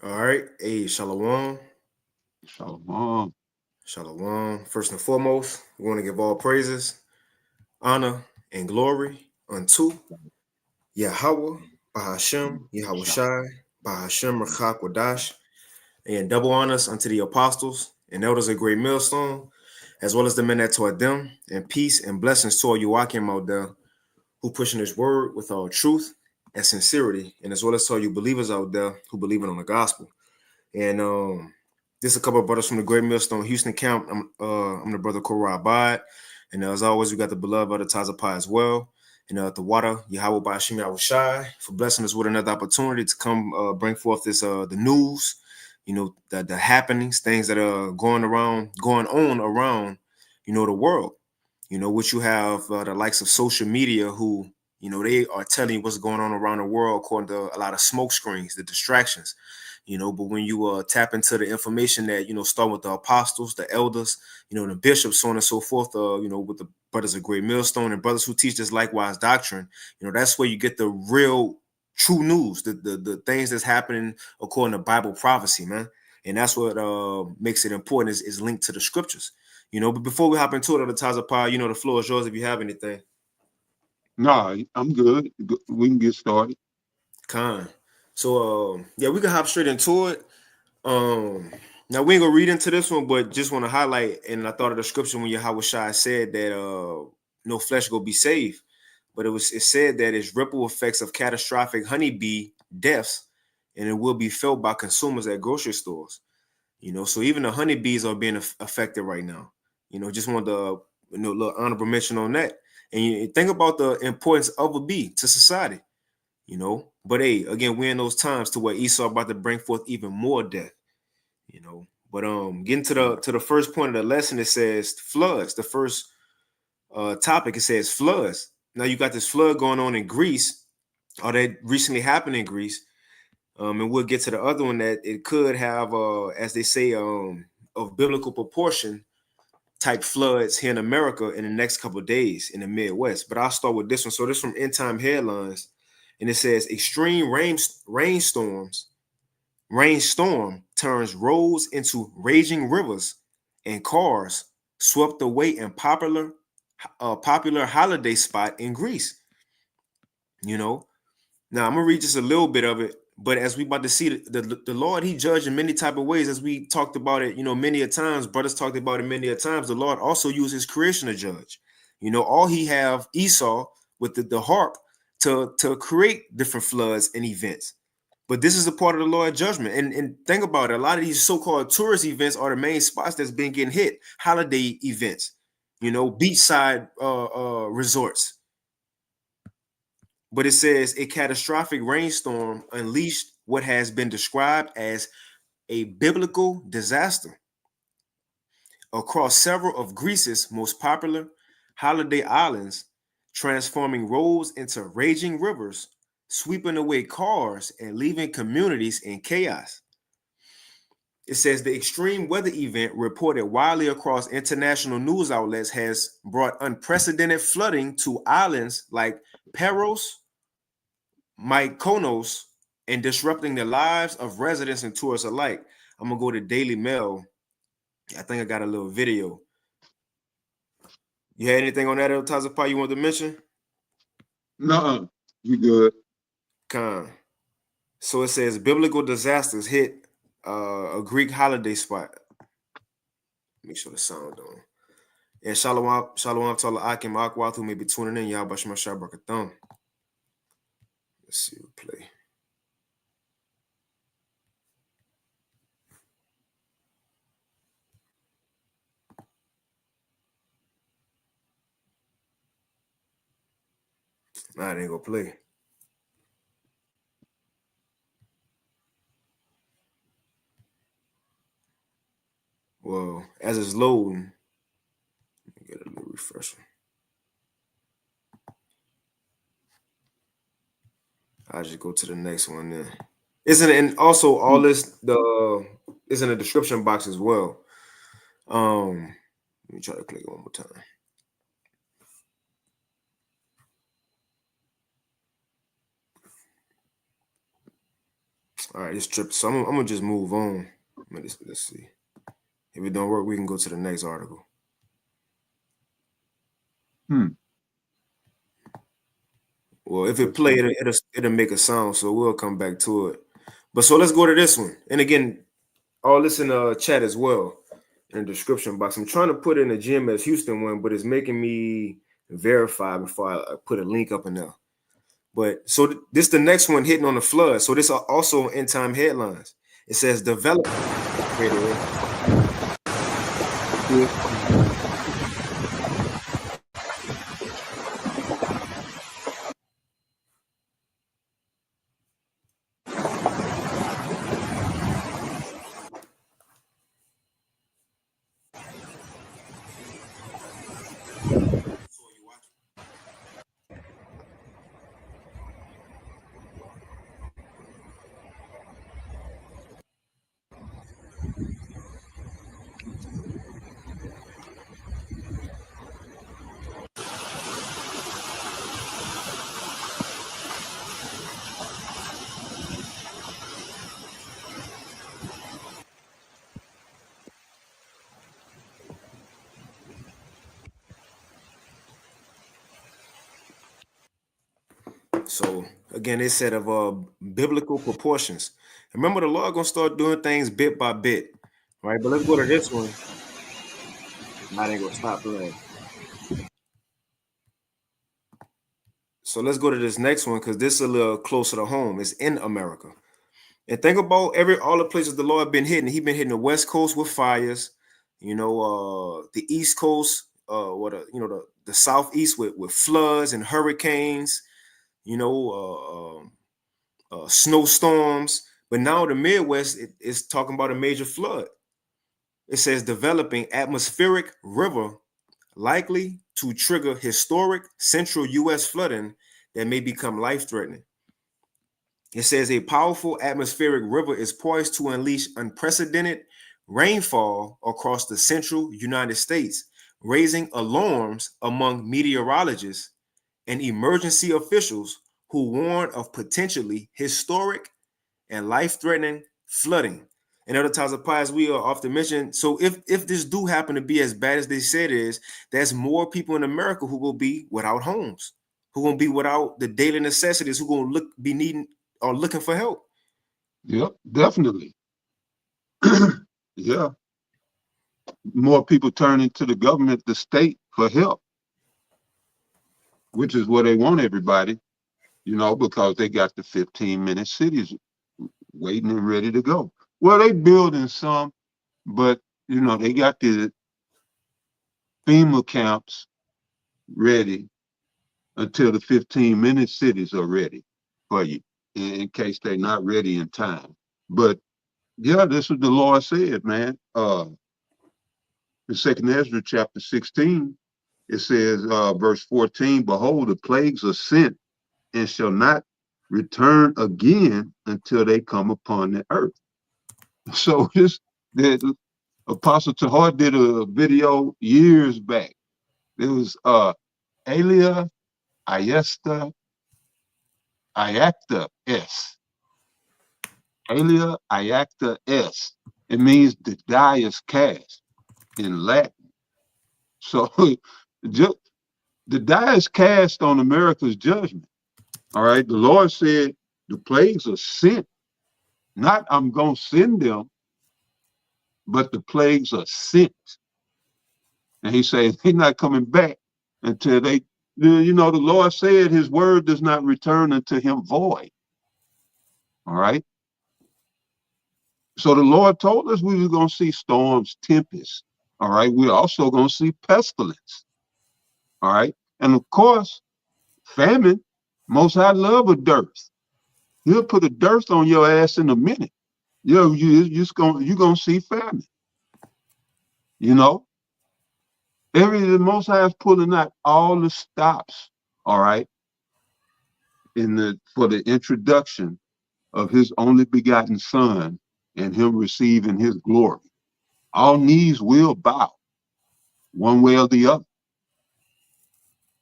All right. Hey, Shalom. Shalom. Shalom. First and foremost, we want to give all praises, honor, and glory unto Yahweh, Bahashem, Yahweh Shalom. Shai, Bahashem, Rachak Wadash, and double honors unto the apostles and elders of Great Millstone, as well as the men that taught them, and peace and blessings to all you walking out there who pushing this word with all truth and sincerity, and as well as to all you believers out there who believe in on the gospel. And There's a couple of brothers from the Great Millstone Houston camp. I'm the brother Korah Abad. And as always, we got the beloved brother Tazapai as well. And the water, Yahweh Bashim Yahweh Shai, for blessing us with another opportunity to come bring forth this the news, the happenings, things that are going on around, the world. Which you have the likes of social media who, they are telling you what's going on around the world according to a lot of smoke screens, the distractions. But when you tap into the information that start with the apostles, the elders, the bishops, so on and so forth, with the brothers of Great Millstone and brothers who teach this likewise doctrine, that's where you get the real true news, the things that's happening according to Bible prophecy, man. And that's what makes it important is linked to the scriptures. But before we hop into it, the Tazapah, the floor is yours if you have anything. Nah, I'm good. We can get started. Con. So yeah, we can hop straight into it. Um, Now we ain't gonna read into this one, but just want to highlight. And I thought of the scripture when Yahweh Shai said that no flesh go be saved, but it said that it's ripple effects of catastrophic honeybee deaths, and it will be felt by consumers at grocery stores. So even the honeybees are being affected right now. Just want to little honorable mention on that. And you think about the importance of a bee to society. But hey, again, we're in those times to where Esau about to bring forth even more death. But getting to the first point of the lesson, it says floods. The first topic, it says floods. Now you got this flood going on in Greece, or that recently happened in Greece. And we'll get to the other one that it could have, as they say, of biblical proportion type floods here in America in the next couple of days in the Midwest. But I'll start with this one. So this from End Time Headlines, and it says extreme rainstorm turns roads into raging rivers, and cars swept away in popular holiday spot in Greece. You know, Now I'm gonna read just a little bit of it, but as we about to see the Lord, He judged in many type of ways, as we talked about it, many a times. Brothers talked about it many a times. The Lord also used His creation to judge. All He have Esau with the harp to create different floods and events. But this is a part of the Lord's judgment. And think about it. A lot of these so-called tourist events are the main spots that's been getting hit. Holiday events, beachside resorts. But it says a catastrophic rainstorm unleashed what has been described as a biblical disaster across several of Greece's most popular holiday islands, transforming roads into raging rivers, sweeping away cars, and leaving communities in chaos. It says the extreme weather event reported widely across international news outlets has brought unprecedented flooding to islands like Paros, Mykonos, and disrupting the lives of residents and tourists alike. I'm gonna go to Daily Mail. I think I got a little video. You had anything on that, El Tazapah, you want to mention? No, you good. Con. So it says biblical disasters hit a Greek holiday spot. Make sure the sound on. And Shalom to Allah Akim Akwath who may be tuning in. Y'all Bashma Shabrakatham. Let's see what play. Nah, it ain't gonna play. Well, as it's loading, let me get a little refresher. I'll just go to the next one then. Isn't and also all this the is in the description box as well. Let me try to click it one more time. All right, it's tripped. So I'm gonna just move on. Let's see. If it don't work, we can go to the next article. Well, if it play, it'll make a sound, so we'll come back to it. But so let's go to this one. And again, all this in the chat as well in the description box. I'm trying to put in the GMS Houston one, but it's making me verify before I put a link up in there. But so this the next one hitting on the flood. So this are also end time headlines. It says develop. So again, it said of biblical proportions. Remember, the Lord gonna start doing things bit by bit, right? But let's go to this one. I ain't gonna stop playing. So let's go to this next one because this is a little closer to home. It's in America. And think about all the places the Lord been hitting. He been hitting the West Coast with fires, the East Coast, the Southeast with floods and hurricanes, snowstorms. But now the Midwest is talking about a major flood. It says developing atmospheric river likely to trigger historic central U.S. flooding that may become life-threatening. It says a powerful atmospheric river is poised to unleash unprecedented rainfall across the central United States, raising alarms among meteorologists and emergency officials who warn of potentially historic and life-threatening flooding. And other times of as we are often mentioned. So if this do happen to be as bad as they said it is, there's more people in America who will be without homes, who will be without the daily necessities, who will be needing or looking for help. Yep, definitely. Yeah. More people turning to the government, the state, for help, which is where they want everybody, because they got the 15-minute cities waiting and ready to go. Well, they building some, but, they got the FEMA camps ready until the 15-minute cities are ready for you, in case they're not ready in time. But, yeah, this is what the Lord said, man. In 2nd Ezra chapter 16, it says, verse 14, behold, the plagues are sent and shall not return again until they come upon the earth. So the Apostle Tahar did a video years back. It was Alia Ayacta S. Alia Ayacta S. It means the die is cast in Latin. So the die is cast on America's judgment. All right. The Lord said the plagues are sent. Not I'm going to send them, but the plagues are sent. And he said they're not coming back until the Lord said his word does not return unto him void. All right. So the Lord told us we were going to see storms, tempests. All right. We're also going to see pestilence. All right. And of course, famine. Most High love a dearth. He'll put a dearth on your ass in a minute. You're going to see famine. The Most High is pulling out all the stops, all right, for the introduction of his only begotten Son and him receiving his glory. All knees will bow, one way or the other.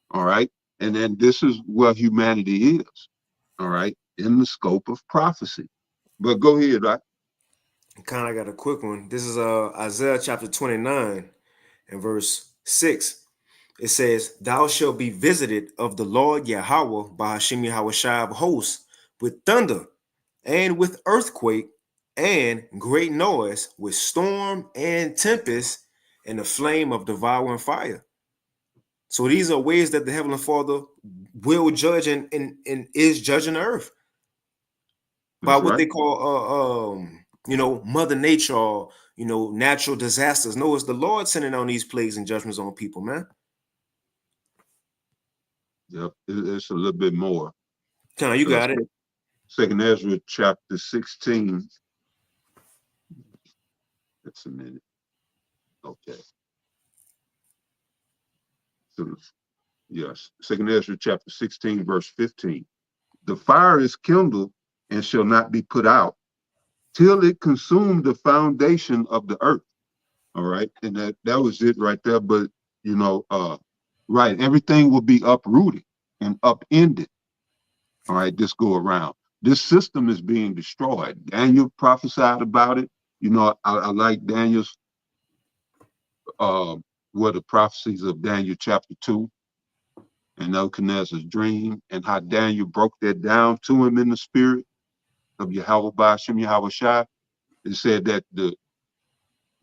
All right. And then this is where humanity is, all right, in the scope of prophecy. But go ahead, right? Kind of got a quick one. This is Isaiah chapter 29 and verse 6. It says, "Thou shalt be visited of the Lord Yahweh by Hashem Yahweh Shai of hosts with thunder and with earthquake and great noise, with storm and tempest and the flame of devouring fire." So these are ways that the Heavenly Father will judge and is judging the earth by That's what right. they call Mother Nature, or natural disasters. No, it's the Lord sending on these plagues and judgments on people, man. Yep. It's a little bit more. Kind of, you got it. Second Ezra chapter 16. That's a minute. Okay. So, yes. Second Ezra chapter 16, verse 15. The fire is kindled and shall not be put out till it consume the foundation of the earth. All right. And that was it right there. But right, everything will be uprooted and upended. All right, this go around. This system is being destroyed. Daniel prophesied about it. I like Daniel's what the prophecies of Daniel chapter 2 and Nebuchadnezzar's dream, and how Daniel broke that down to him in the spirit of Yahweh Ba'ashem Yahweh Shai. It said that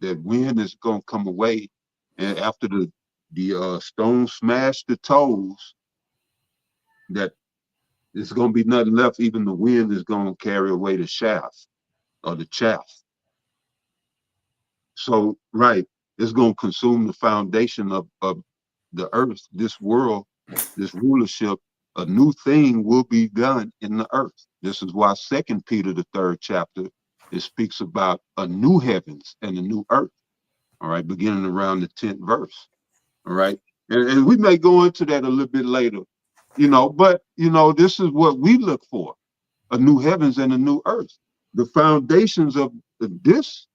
that wind is gonna come away, and after the stone smashed the toes, that there's gonna be nothing left. Even the wind is gonna carry away the shaft or the chaff. So right, it's gonna consume the foundation of the earth, this world, this rulership. A new thing will be done in the earth. This is why Second Peter, the 3rd chapter, it speaks about a new heavens and a new earth. All right, beginning around the 10th verse. All right, and we may go into that a little bit later, but this is what we look for: a new heavens and a new earth. The foundations of this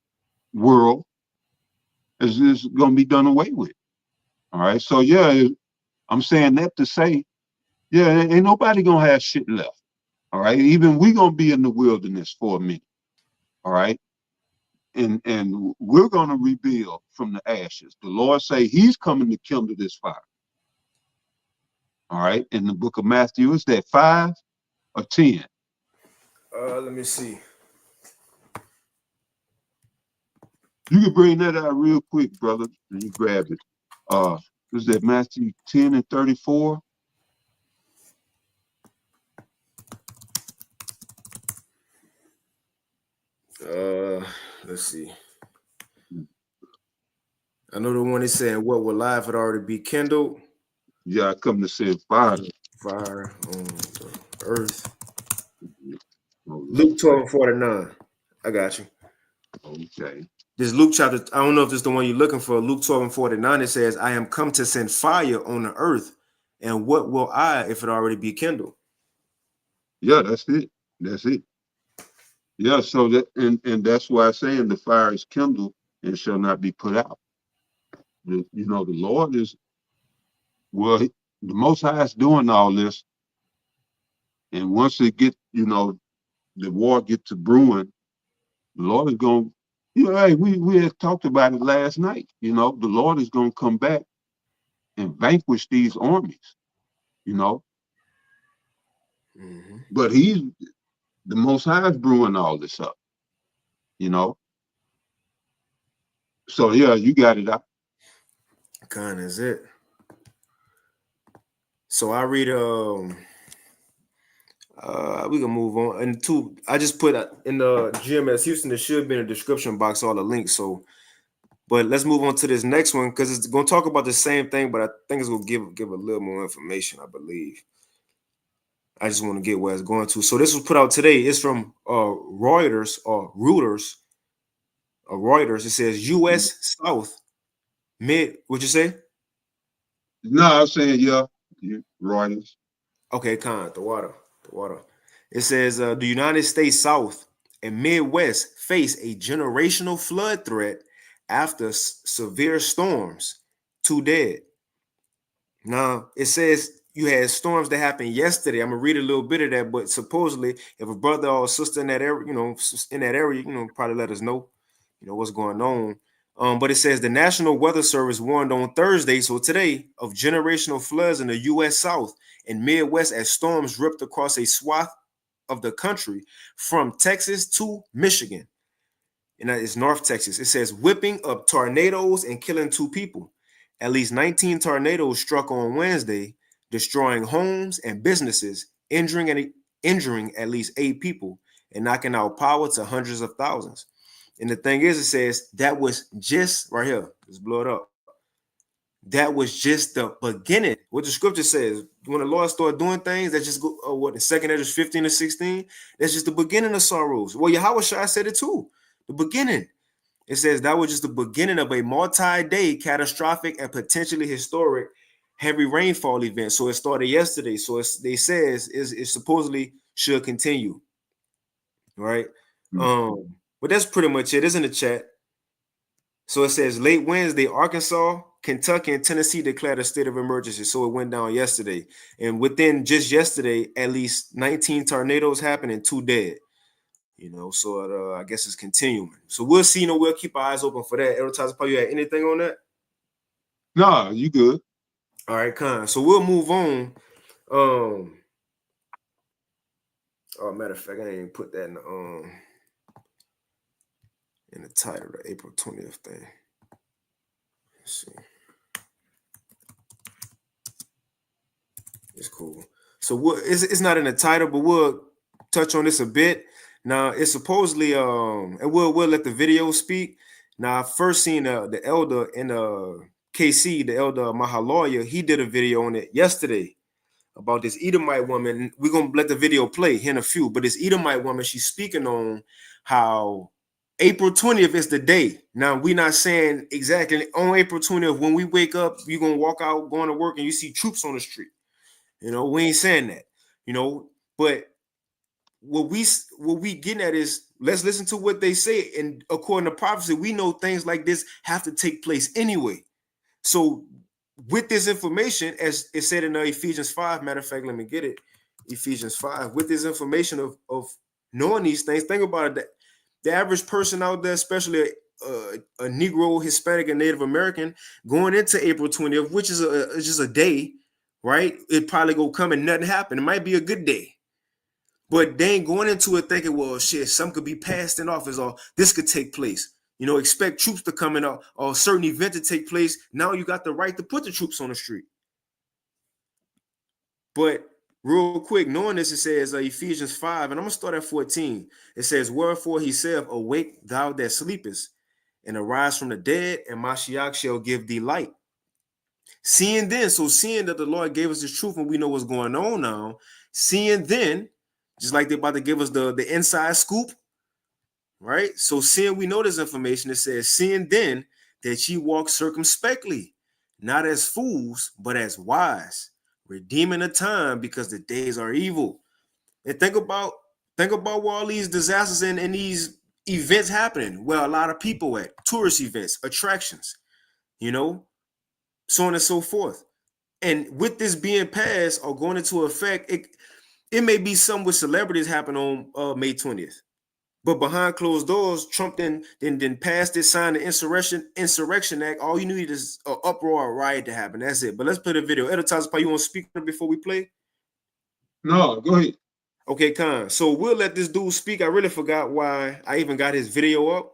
world is going to be done away with. All right, so yeah, I'm saying that to say, yeah, ain't nobody gonna have shit left. All right, even we gonna be in the wilderness for a minute. All right, and we're gonna rebuild from the ashes. The Lord say He's coming to kindle this fire. All right, in the book of Matthew, is that 5 or 10? Let me see. You can bring that out real quick, brother, and you grab it. Is that Matthew 10 and 34? Let's see. I know the one is saying, "What will life had already be kindled? Yeah, I come to send fire. Fire on the earth." Oh, Luke 12:49. I got you. okay. This Luke chapter, I don't know if this is the one you're looking for. Luke 12:49, it says, "I am come to send fire on the earth, and what will I if it already be kindled?" Yeah, that's it. That's it. Yeah, so that and that's why I'm saying the fire is kindled and shall not be put out. The Lord is the Most High is doing all this, and once it get the war get to brewing, the Lord is going. Hey, we had talked about it last night. The Lord is going to come back and vanquish these armies. You know, Mm-hmm. but the Most High is brewing all this up. You know, so yeah, you got it out. Kind of is it. So I read we can move on. And two, I just put in the GMS Houston, there should be in the description box all the links. So, but let's move on to this next one because it's going to talk about the same thing, but I think it's going to give a little more information, I believe. I just want to get where it's going to. So this was put out today. It's from Reuters or Reuters. Reuters. It says U.S. South mid. What'd you say? No, I'm saying yeah, Reuters. Okay, the water. It says the United States South and Midwest face a generational flood threat after severe storms. 2 dead. Now it says you had storms that happened yesterday. I'm gonna read a little bit of that, but supposedly, if a brother or sister in that area, probably let us know, what's going on. But it says the National Weather Service warned on Thursday, so today, of generational floods in the U.S. South and Midwest as storms ripped across a swath of the country from Texas to Michigan. And that is North Texas. It says whipping up tornadoes and killing 2 people. At least 19 tornadoes struck on Wednesday, destroying homes and businesses, injuring at least 8 people, and knocking out power to hundreds of thousands. And the thing is, it says that was just right here. Let's blow it up. That was just the beginning. What the scripture says, when the Lord started doing things, that just go, in 2 Ezra 15 to 16, that's just the beginning of sorrows. Well, Yahweh Shai said it too. The beginning. It says that was just the beginning of a multi-day catastrophic and potentially historic heavy rainfall event. So it started yesterday. So they says it supposedly should continue. Right? Mm-hmm. But that's pretty much it. It's in the chat. So it says late Wednesday, Arkansas, Kentucky, and Tennessee declared a state of emergency. So it went down yesterday. And within just yesterday, at least 19 tornadoes happened and 2 dead. So I guess it's continuing. So we'll see. We'll keep our eyes open for that. Advertiser, you had anything on that? No, you good. All right, Con. So we'll move on. Matter of fact, I didn't even put that in the title, the April 20th thing. Let's see. It's cool. So it's not in the title, but we'll touch on this a bit. Now it's supposedly and we'll let the video speak. Now I first seen the elder in KC, the elder Mahaloya, he did a video on it yesterday about this Edomite woman. We're gonna let the video play here in a few, but this Edomite woman, she's speaking on how April 20th is the day. Now we're not saying exactly on April 20th when we wake up, you're gonna walk out going to work and you see troops on the street. We ain't saying that, but what we getting at is let's listen to what they say. And according to prophecy, we know things like this have to take place anyway. So with this information, as it said in Ephesians 5, matter of fact, let me get it. Ephesians 5, with this information of knowing these things, think about it. The average person out there, especially a Negro, Hispanic, and Native American, going into April 20th, which is just a day, right? It probably go come and nothing happen. It might be a good day. But they ain't going into it thinking, well, shit, some could be passed in office or this could take place. Expect troops to come in or a certain event to take place. Now you got the right to put the troops on the street. But real quick, knowing this, it says Ephesians 5, and I'm going to start at 14. It says, wherefore he saith, awake thou that sleepest, and arise from the dead, and Mashiach shall give thee light. Seeing that the Lord gave us this truth and we know what's going on now, seeing then, just like they're about to give us the inside scoop, right? So seeing we know this information, it says, seeing then that ye walk circumspectly, not as fools, but as wise, redeeming the time because the days are evil. And think about where all these disasters and these events happening, where a lot of people at, tourist events, attractions, so on and so forth. And with this being passed or going into effect, it may be some with celebrities happen on May 20th. But behind closed doors, Trump then passed it, signed the Insurrection Act. All you need is an uproar, a riot to happen. That's it. But let's play the video. Editors, you want to speak before we play? No, go ahead. Okay, Con. So we'll let this dude speak. I really forgot why I even got his video up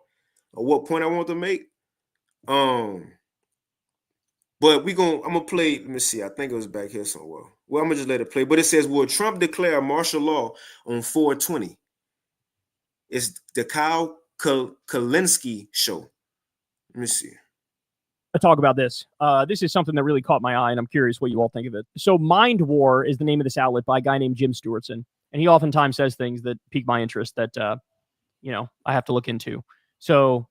or what point I want to make. But I'm gonna play. Let me see. I think it was back here somewhere. Well, I'm gonna just let it play. But it says, will Trump declare martial law on 420? It's the Kyle Kalinske show. Let me see. I talk about this. This is something that really caught my eye, and I'm curious what you all think of it. So Mind War is the name of this outlet by a guy named Jim Stewartson, and he oftentimes says things that pique my interest that, I have to look into. So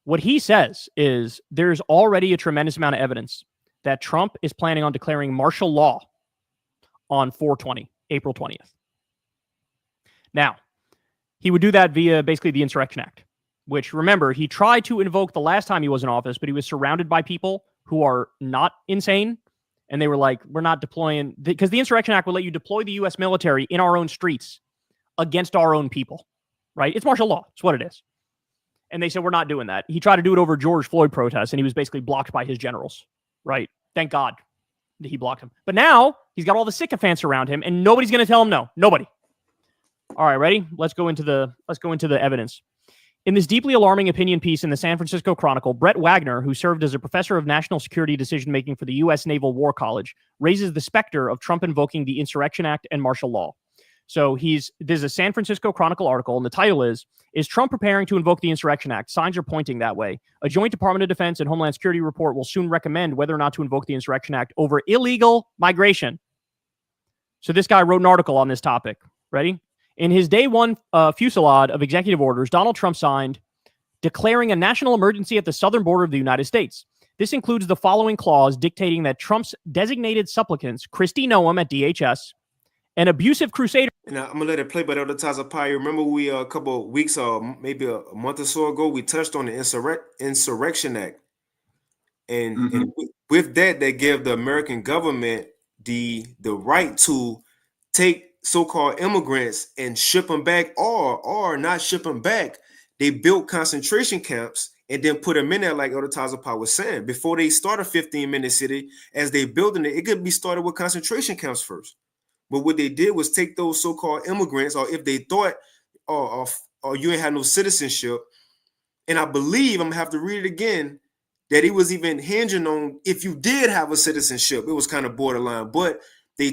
what he says is there's already a tremendous amount of evidence that Trump is planning on declaring martial law on 420, April 20th. Now, he would do that via basically the Insurrection Act, which, remember, he tried to invoke the last time he was in office, but he was surrounded by people who are not insane And they were like, we're not deploying, because the Insurrection Act will let you deploy the U.S. military in our own streets against our own people, right? It's martial law. It's what it is. And they said, we're not doing that. He tried to do it over George Floyd protests, and he was basically blocked by his generals, right? Thank God that he blocked him. But now he's got all the sycophants around him, and nobody's going to tell him no. Nobody. All right, ready? Let's go into the evidence. In this deeply alarming opinion piece in the San Francisco Chronicle, Brett Wagner, who served as a professor of national security decision-making for the U.S. Naval War College, raises the specter of Trump invoking the Insurrection Act and martial law. So there's a San Francisco Chronicle article, and the title is Trump preparing to invoke the Insurrection Act? Signs are pointing that way. A joint Department of Defense and Homeland Security report will soon recommend whether or not to invoke the Insurrection Act over illegal migration. So this guy wrote an article on this topic. Ready? In his day one fusillade of executive orders, Donald Trump signed declaring a national emergency at the southern border of the United States. This includes the following clause dictating that Trump's designated supplicants, Kristi Noem at DHS, an abusive crusader. And I'm gonna let it play, but other times of Pie. Remember, we a couple of weeks, maybe a month or so ago, we touched on the Insurrection Act, and with that, they give the American government the right to take so-called immigrants and ship them back, or not ship them back. They built concentration camps and then put them in there, like Elder Tazapa was saying. Before they start a 15-minute city, as they building it, it could be started with concentration camps first. But what they did was take those so-called immigrants, or if they thought, or you ain't had no citizenship, and I believe, I'm gonna have to read it again, that it was even hinging on if you did have a citizenship. It was kind of borderline, but they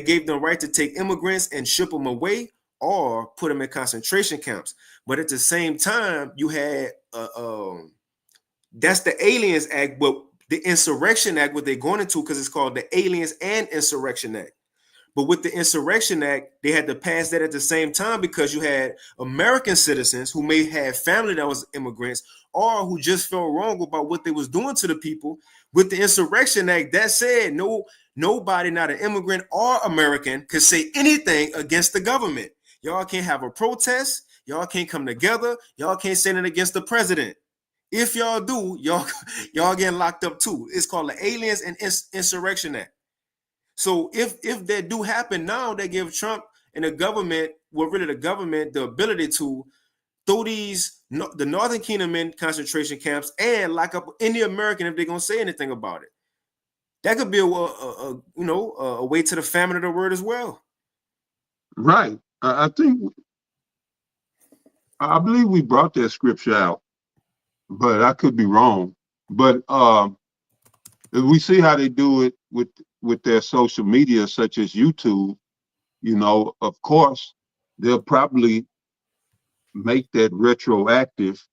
gave them right to take immigrants and ship them away or put them in concentration camps. But at the same time, you had that's the Aliens Act, but the Insurrection Act, what they're going into, because it's called the Aliens and Insurrection Act. But with the Insurrection Act, they had to pass that at the same time because you had American citizens who may have family that was immigrants or who just felt wrong about what they was doing to the people. With the Insurrection Act, that said, nobody, not an immigrant or American, could say anything against the government. Y'all can't have a protest. Y'all can't come together. Y'all can't say it against the president. If y'all do, y'all getting locked up too. It's called the Aliens and Insurrection Act. So if that do happen now, they give Trump and the government, the ability to throw the Northern Kingdom in concentration camps and lock up any American if they're gonna say anything about it. That could be a way to the famine of the word as well. Right. I believe we brought that scripture out, but I could be wrong. But we see how they do it with their social media, such as YouTube. Of course, they'll probably make that retroactive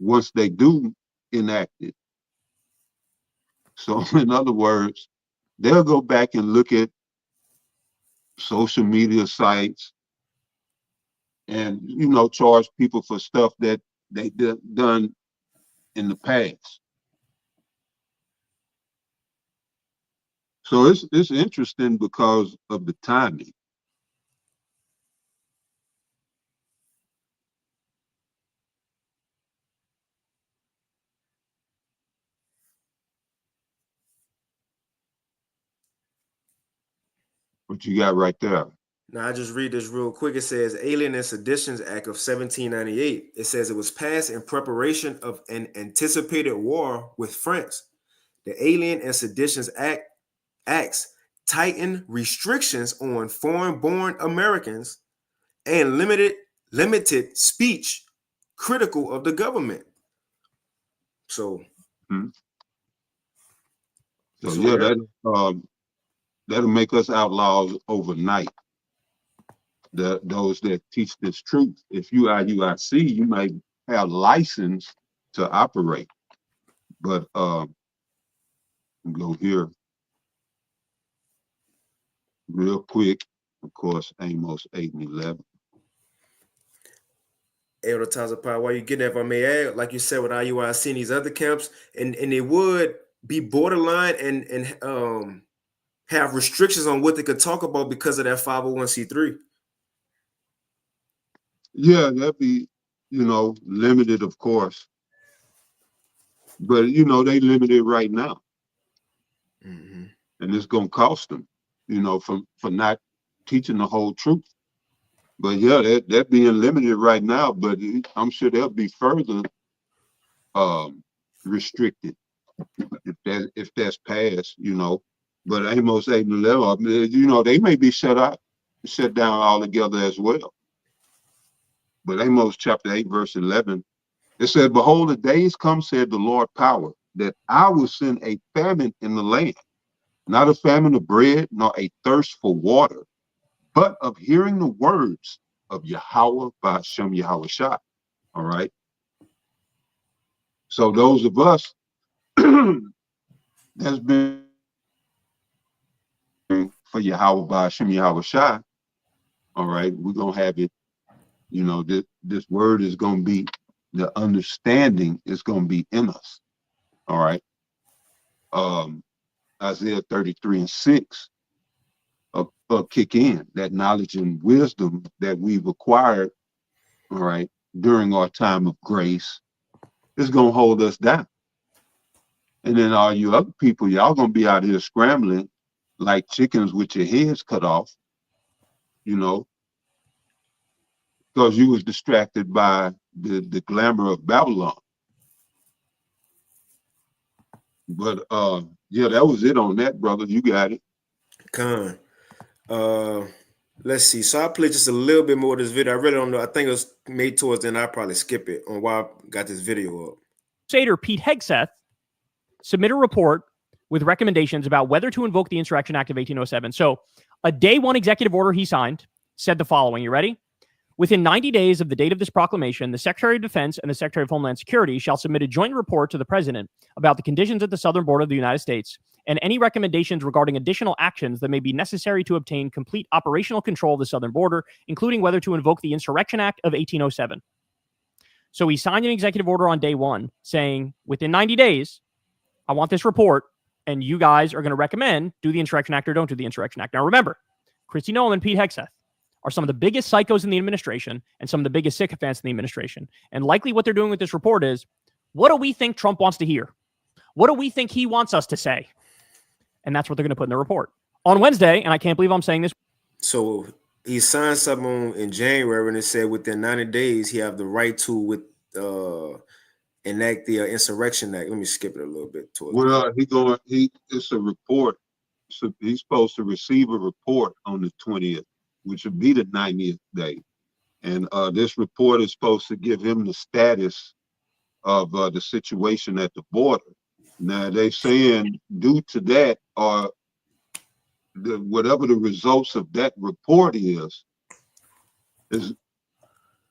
once they do enact it. So in other words, they'll go back and look at social media sites and, charge people for stuff that they done in the past. So it's interesting because of the timing. What you got right there? Now, I just read this real quick. It says Alien and Seditions Act of 1798. It says it was passed in preparation of an anticipated war with France. The Alien and Seditions Acts tighten restrictions on foreign-born Americans and limited speech critical of the government. So, that'll make us outlaws overnight. Those that teach this truth. If you are UIC, you might have license to operate, but go here real quick. Of course, Amos 8 and 11. Elder Tazapai, while you get that, if I may add, like you said with IUIC and these other camps, and they would be borderline and have restrictions on what they could talk about because of that 501c3. Yeah, that'd be, limited, of course. But, they limited right now. Mm-hmm. And it's gonna cost them, for not teaching the whole truth. But yeah, they're being limited right now, but I'm sure they'll be further restricted if that's passed, But Amos 8 and 11, they may be shut down altogether as well. But Amos chapter 8, verse 11, it said, "Behold, the days come, said the Lord power, that I will send a famine in the land, not a famine of bread, nor a thirst for water, but of hearing the words of Yahweh by Hashem Yahweh Shah." All right. So those of us that's been for Yahweh by Hashem Yahweh Shah, all right, we're gonna have it. This word is gonna be, the understanding is gonna be in us. All right. Isaiah 33 and 6 kick in, that knowledge and wisdom that we've acquired, all right, during our time of grace is gonna hold us down. And then all you other people, y'all gonna be out here scrambling like chickens with your heads cut off, because you was distracted by the glamour of Babylon. But yeah, that was it on that, brother. You got it. Con. Let's see. So I played just a little bit more of this video. I really don't know. I think it was made towards the end. I'll probably skip it on why I got this video up. Crusader Pete Hegseth submit a report with recommendations about whether to invoke the Insurrection Act of 1807. So a day one executive order he signed said the following. You ready? Within 90 days of the date of this proclamation, the Secretary of Defense and the Secretary of Homeland Security shall submit a joint report to the President about the conditions at the southern border of the United States and any recommendations regarding additional actions that may be necessary to obtain complete operational control of the southern border, including whether to invoke the Insurrection Act of 1807. So he signed an executive order on day one saying, within 90 days, I want this report, and you guys are going to recommend do the Insurrection Act or don't do the Insurrection Act. Now remember, Kristi Noem and Pete Hegseth are some of the biggest psychos in the administration and some of the biggest sycophants in the administration. And likely what they're doing with this report is, what do we think Trump wants to hear? What do we think he wants us to say? And that's what they're going to put in the report. On Wednesday, and I can't believe I'm saying this. So he signed something in January and it said within 90 days he have the right to enact the Insurrection Act. Let me skip it a little bit. It's a report. So he's supposed to receive a report on the 20th, which would be the 90th day. And this report is supposed to give him the status of the situation at the border. Now they're saying due to that, or whatever the results of that report is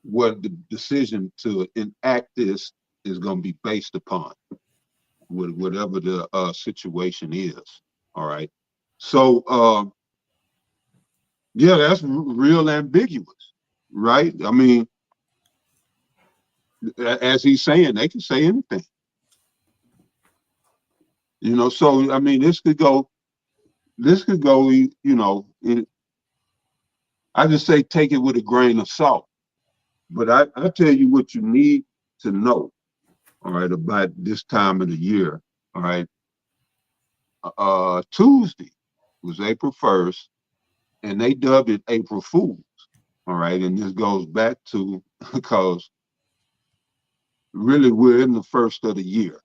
what the decision to enact this is going to be based upon, with whatever the situation is. All right. So yeah, that's real ambiguous, right? I mean, as he's saying, they can say anything. So I mean, this could go, I just say take it with a grain of salt. But I tell you what you need to know, all right, about this time of the year, all right. Tuesday was April 1st, and they dubbed it April Fools, all right. And this goes back to, because really we're in the first of the year,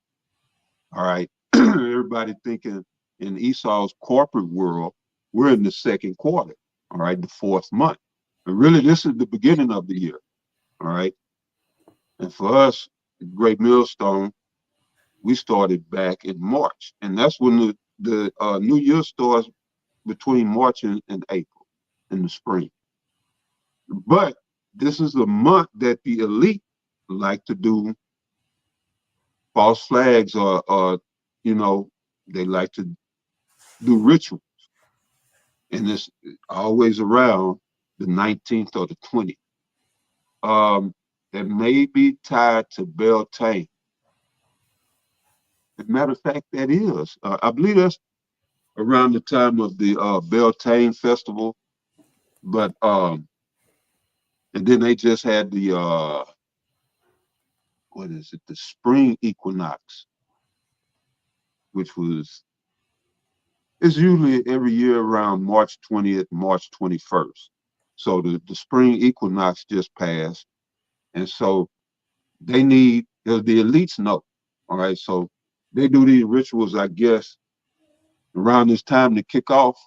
all right. Everybody thinking in Esau's corporate world, we're in the second quarter, all right, the fourth month. And really, this is the beginning of the year, all right. And for us, Great Millstone, we started back in March, and that's when the New Year starts, between March and April in the spring. But this is a month that the elite like to do false flags, or they like to do rituals. And it's always around the 19th or the 20th. That may be tied to Beltane. As a matter of fact, that is. I believe that's around the time of the Beltane festival. But and then they just had the the spring equinox, which was It's usually every year around March 20th, March 21st. So the spring equinox just passed. And so they need, the elites know. All right. So they do these rituals, I guess, around this time to kick off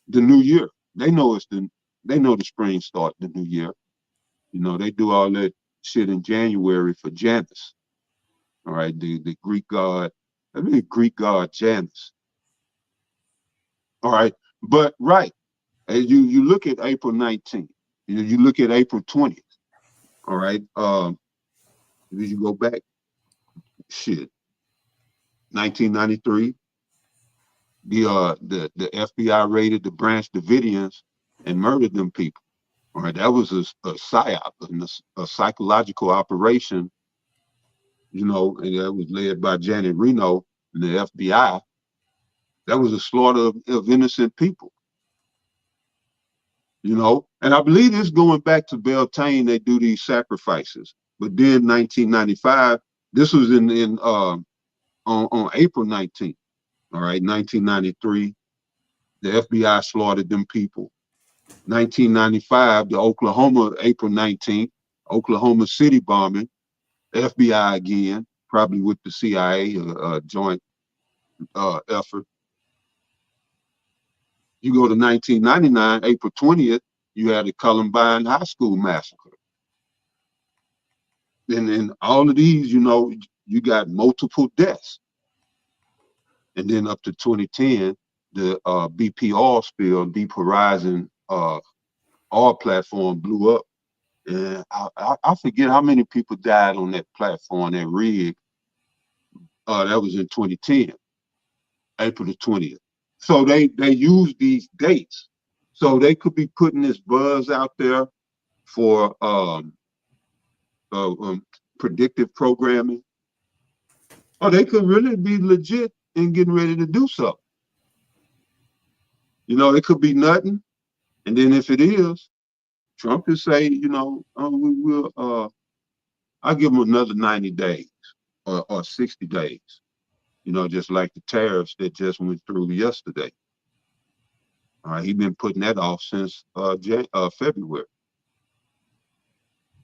the new year. They know they know the spring start, the new year. You know, they do all that shit in January for Janus. All right. The Greek god, Greek god Janus. All right. But right. As you look at April 19th, you look at April 20th. All right. If you go back, shit, 1993, the FBI raided the Branch Davidians and murdered them people. All right, that was a psyop, a psychological operation, you know, and that was led by Janet Reno and the FBI. That was a slaughter of innocent people, you know. And I believe it's going back to Beltane. They do these sacrifices, but then 1995, this was on April 19th. All right, 1993, the FBI slaughtered them people. 1995, the Oklahoma, April 19th, Oklahoma City bombing, FBI again, probably with the CIA, a joint effort. You go to 1999, April 20th, you had the Columbine High School massacre. And in all of these, you know, you got multiple deaths. And then up to 2010, the BP oil spill, Deep Horizon oil platform blew up. And I forget how many people died on that platform, that rig. That was in 2010, April the 20th. So they use these dates. So they could be putting this buzz out there for predictive programming. Or they could really be legit and getting ready to do something. You know, it could be nothing. And then if it is, Trump could say, you know, we will, I'll give him another 90 days or 60 days, you know, just like the tariffs that just went through yesterday. All right, he's been putting that off since February.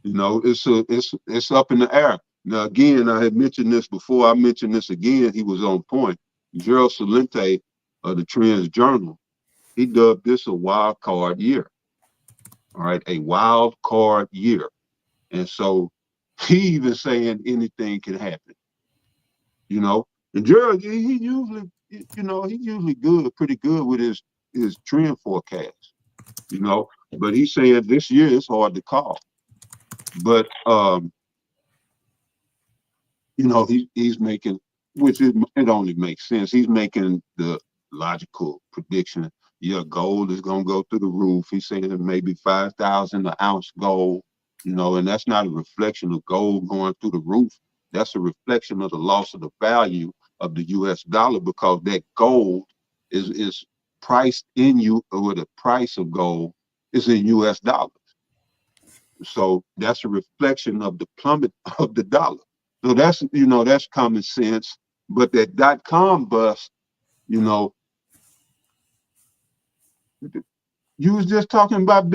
You know, it's up in the air. Now, again, I had mentioned this before. I mentioned this again. He was on point. Gerald Celente of the Trends Journal, he dubbed this a wild card year. All right, a wild card year. And so he even saying anything can happen. You know, and Gerald, he usually, you know, he's usually good, pretty good with his trend forecast. You know, but he's saying this year it's hard to call. But you know, he's making, which it only makes sense. He's making the logical prediction. Yeah, gold is gonna go through the roof. He's saying maybe 5,000 an ounce gold, you know, and that's not a reflection of gold going through the roof. That's a reflection of the loss of the value of the US dollar, because that gold is priced in you, or the price of gold is in US dollars. So that's a reflection of the plummet of the dollar. So that's, you know, that's common sense. But that .com bust, you know, you was just talking about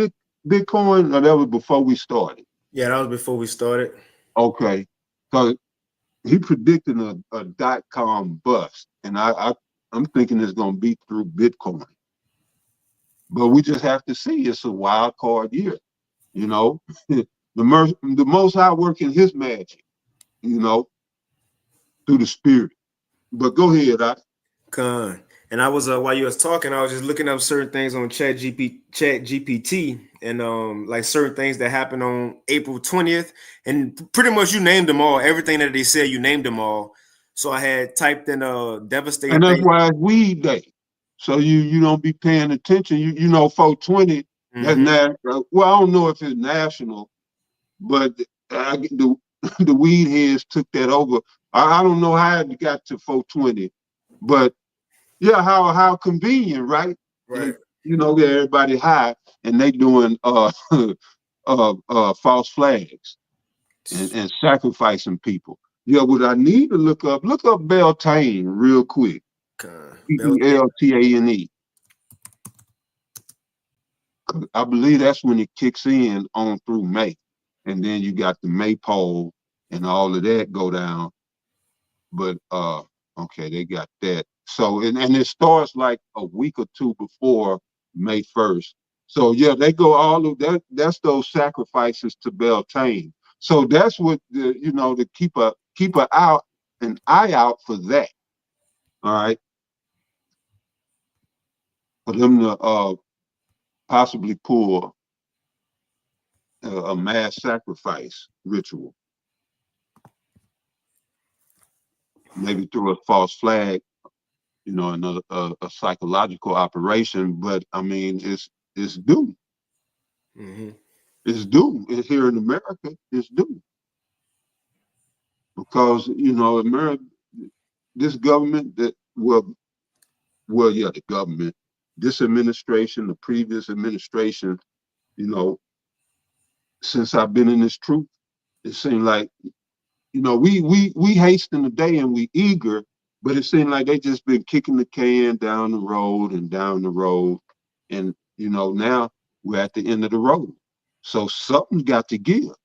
Bitcoin, or that was before we started? Yeah, that was before we started. Okay, so he predicted a .com bust, and I'm thinking it's gonna be through Bitcoin. But we just have to see. It's a wild card year, you know. The Most High working his magic, you know, through the spirit. But go ahead, Con. And I was while you was talking, I was just looking up certain things on Chat GPT, and like certain things that happened on April 20th, and pretty much you named them all. Everything that they said, you named them all. So I had typed in devastating. And that's why it's weed day. So you don't be paying attention. You know, 420. That's national. Well, I don't know if it's national, but the weed heads took that over. I don't know how it got to 420, but yeah, how convenient, right? Right. You know, everybody high and they doing false flags and sacrificing people. Yeah, what I need to look up Beltane real quick. Beltane. I believe that's when it kicks in on through May. And then you got the maypole and all of that go down. But okay, they got that. So and it starts like a week or two before May 1st. So yeah, they go all of that. That's those sacrifices to Beltane. So that's what to keep an eye out for that. All right. For them to possibly pull a mass sacrifice ritual. Maybe through a false flag, another a psychological operation. But I mean, it's due. Mm-hmm. It's due. Here in America, it's due. Because America, this government the government, this administration, the previous administration, since I've been in this truth, it seemed like we hasten the day and we eager, but it seemed like they just been kicking the can down the road and down the road, and now we're at the end of the road. So something's got to give.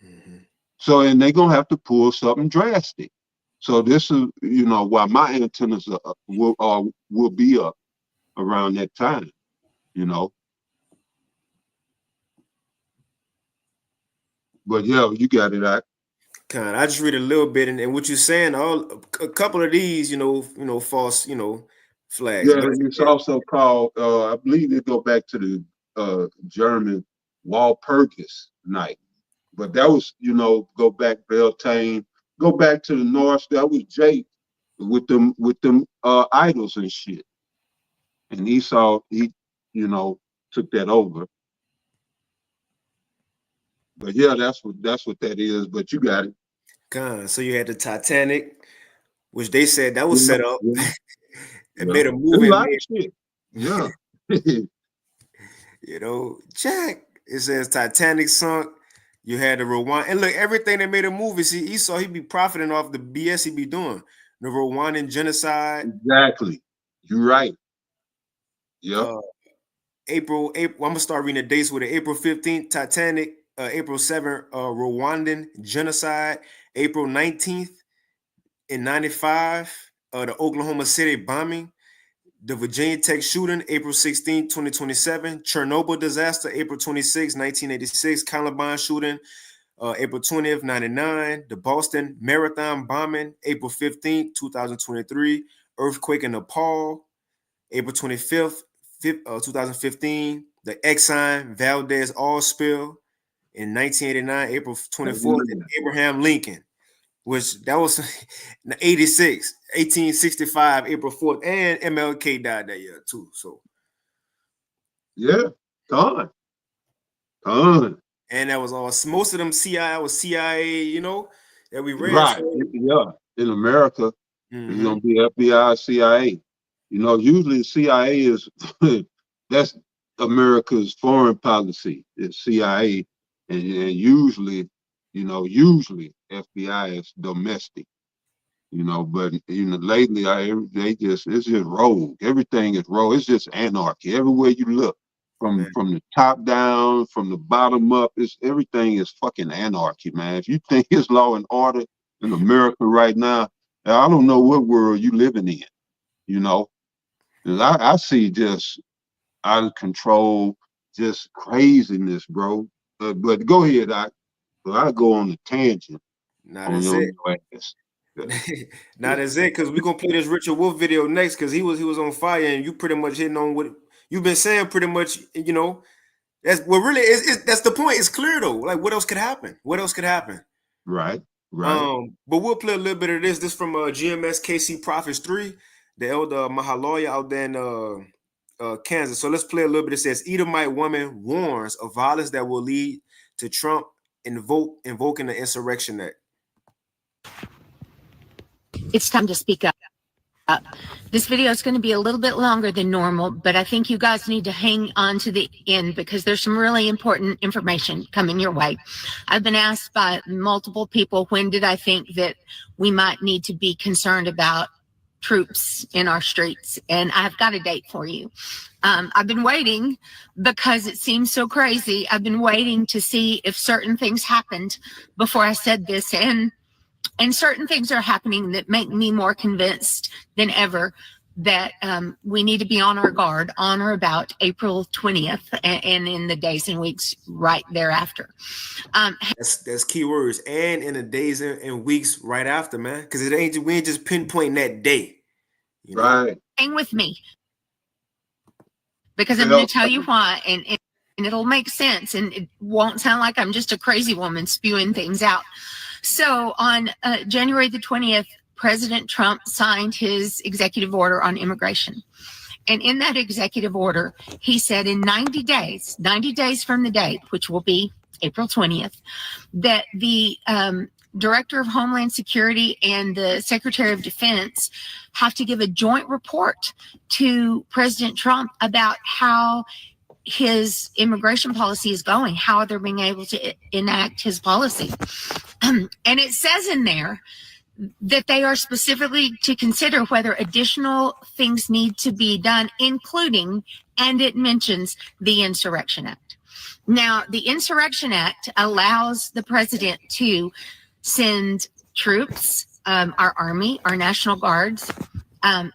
Mm-hmm. So and they're gonna have to pull something drastic. So this is why my antennas will be up around that time. But yeah, you got it. I just read a little bit, and what you're saying, a couple of these, false, flags. Yeah, it's also called. I believe they go back to the German Walpurgis night, but that was go back Beltane, go back to the North. That was Jake with them idols and shit, and Esau he took that over. But yeah, that's what that is. But you got it. So you had the Titanic, which they said that was set up. Yeah. It made a movie. Yeah. Jack. It says Titanic sunk. You had the Rwanda, and look, everything that made a movie. See, Esau, he be profiting off the BS he be doing. The Rwandan genocide. Exactly. You're right. Yeah. April. I'm gonna start reading the dates with it. April 15th, Titanic. April 7th, Rwandan genocide. April 19th in 95, the Oklahoma City bombing. The Virginia Tech shooting, April 16, 2027. Chernobyl disaster, April 26, 1986. Columbine shooting, April 20th, 99. The Boston Marathon bombing, April 15, 2023. Earthquake in Nepal, April 25th, 2015. The Exxon Valdez oil spill in 1989, April 24th. And Abraham Lincoln, which that was 86, 1865, April 4th, and MLK died that year too. So yeah, gone. And that was all. Most of them CIA, that we read. Right. Yeah. In America, it's gonna be FBI, CIA. Usually the CIA is that's America's foreign policy. It's CIA, and usually FBI is domestic. But lately it's just rogue. Everything is rogue. It's just anarchy everywhere you look. From the top down, from the bottom up, everything is fucking anarchy, man. If you think it's law and order in America right now, I don't know what world you living in. And I see just out of control, just craziness, bro. But go ahead, I go on a tangent. That's it. That's it, because we're gonna play this Richard Wolf video next, because he was on fire, and you pretty much hitting on what you've been saying. Pretty much, that's what really is. That's the point. It's clear though. Like, what else could happen? Right. But we'll play a little bit of this. This from GMS KC Prophets 3, the elder Mahaloya out there in Kansas. So let's play a little bit. It says, Edomite woman warns of violence that will lead to Trump invoking the Insurrection Act. It's time to speak up. This video is going to be a little bit longer than normal, but I think you guys need to hang on to the end because there's some really important information coming your way. I've been asked by multiple people, when did I think that we might need to be concerned about troops in our streets, and I've got a date for you. I've been waiting because it seems so crazy. I've been waiting to see if certain things happened before I said this, and certain things are happening that make me more convinced than ever that we need to be on our guard on or about April 20th and in the days and weeks right thereafter. That's key words. And in the days and weeks right after, man, because we ain't just pinpointing that day. You know? Right. Hang with me, because I'm going to tell you why, and it'll make sense, and it won't sound like I'm just a crazy woman spewing things out. So on January the 20th, President Trump signed his executive order on immigration. And in that executive order, he said in 90 days from the date, which will be April 20th, that the Director of Homeland Security and the Secretary of Defense have to give a joint report to President Trump about how his immigration policy is going, how they're being able to enact his policy. And it says in there that they are specifically to consider whether additional things need to be done, including, and it mentions the Insurrection Act. Now, the Insurrection Act allows the president to send troops, our Army, our National Guards,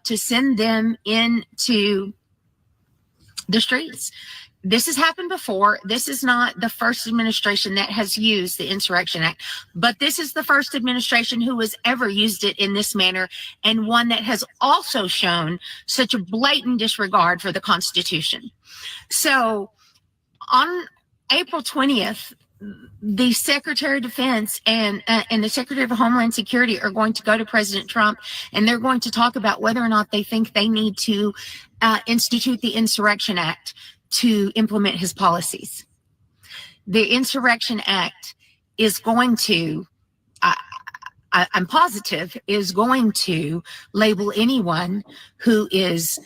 to send them into the streets. This has happened before. This is not the first administration that has used the Insurrection Act, but this is the first administration who has ever used it in this manner, and one that has also shown such a blatant disregard for the Constitution. So on April 20th, the Secretary of Defense and the Secretary of Homeland Security are going to go to President Trump, and they're going to talk about whether or not they think they need to institute the Insurrection Act to implement his policies. The Insurrection Act is going to, I'm positive, is going to label anyone who is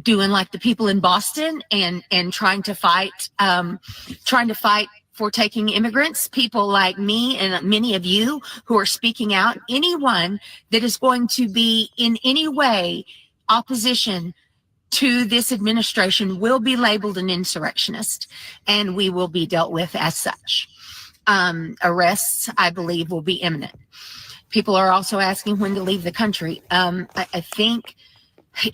doing like the people in Boston and trying to fight for taking immigrants, people like me and many of you who are speaking out. Anyone that is going to be in any way opposition to this administration will be labeled an insurrectionist, and we will be dealt with as such. Arrests, I believe, will be imminent. People are also asking when to leave the country. I think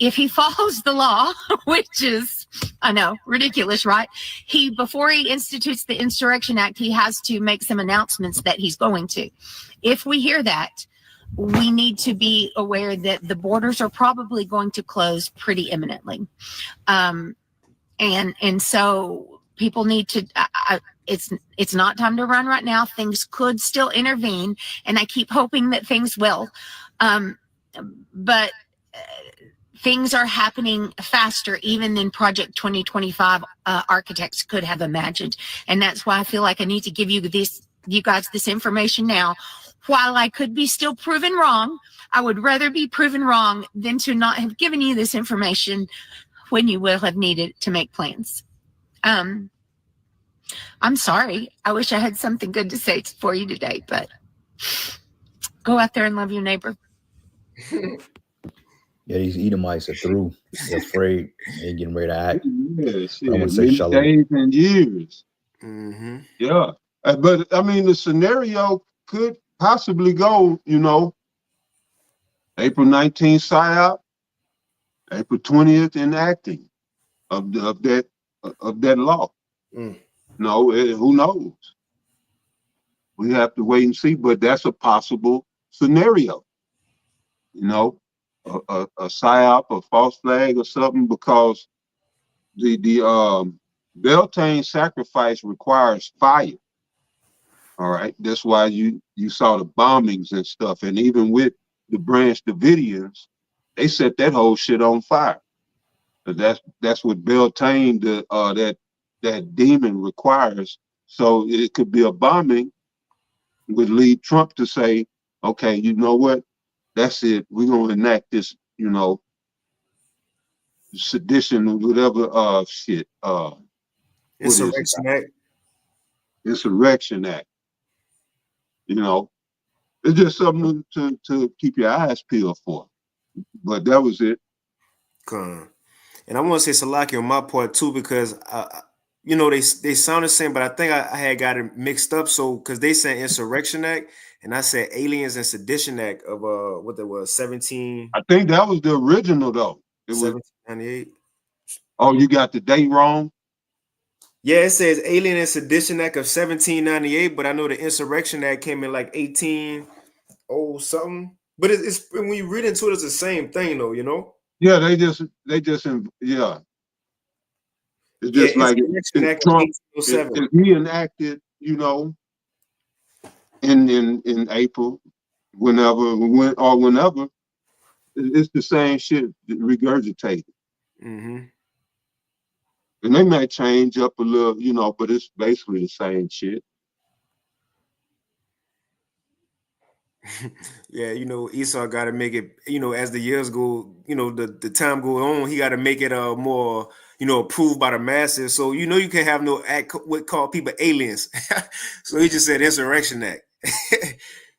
if he follows the law, which is, I know, ridiculous, right? Before he institutes the Insurrection Act, he has to make some announcements that he's going to. If we hear that, we need to be aware that the borders are probably going to close pretty imminently. And so people need to, it's not time to run right now. Things could still intervene, and I keep hoping that things will. But things are happening faster even than Project 2025 architects could have imagined. And that's why I feel like I need to give you guys this information now. While I could be still proven wrong, I would rather be proven wrong than to not have given you this information when you will have needed to make plans. I'm sorry. I wish I had something good to say for you today, but go out there and love your neighbor. Yeah, these Edomites are through. They're afraid. They're getting ready to act. Yes, I'm gonna say shalom. days and years. Mm-hmm. Yeah. But I mean, the scenario could possibly go, April 19th PSYOP, April 20th enacting of that law. No, who knows? We have to wait and see, but that's a possible scenario. A PSYOP, a false flag or something, because the Beltane sacrifice requires fire. All right, that's why you saw the bombings and stuff, and even with the Branch Davidians, they set that whole shit on fire. But that's what Beltane, that demon, requires. So it could be a bombing would lead Trump to say, okay, you know what? That's it. We're gonna enact this, sedition, whatever shit. Insurrection Act. Insurrection Act. It's just something to keep your eyes peeled for. But that was it. Con. And I want to say Salaki on my part too, because you know, they sound the same, but I think I had got it mixed up. So because they said Insurrection Act, and I said Aliens and Sedition Act of what there was 17 I think that was the original though. It was 1798. oh, you got the date wrong? Yeah, it says Alien and Sedition Act of 1798, but I know the Insurrection Act came in like 18 something. But it's when you read into it, it's the same thing though, you know? Yeah, yeah. It's Yeah, just like Insurrection Act of Trump. 1807. He enacted, you know, in April, whenever, it's the same shit regurgitated. Mm-hmm. And they might change up a little, you know, but it's basically the same shit. Yeah, you know, Esau got to make it, you know, as the years go, you know, the time goes on, he got to make it more, you know, approved by the masses. So, you know, you can't have no act what call people aliens. So he just said Insurrection Act.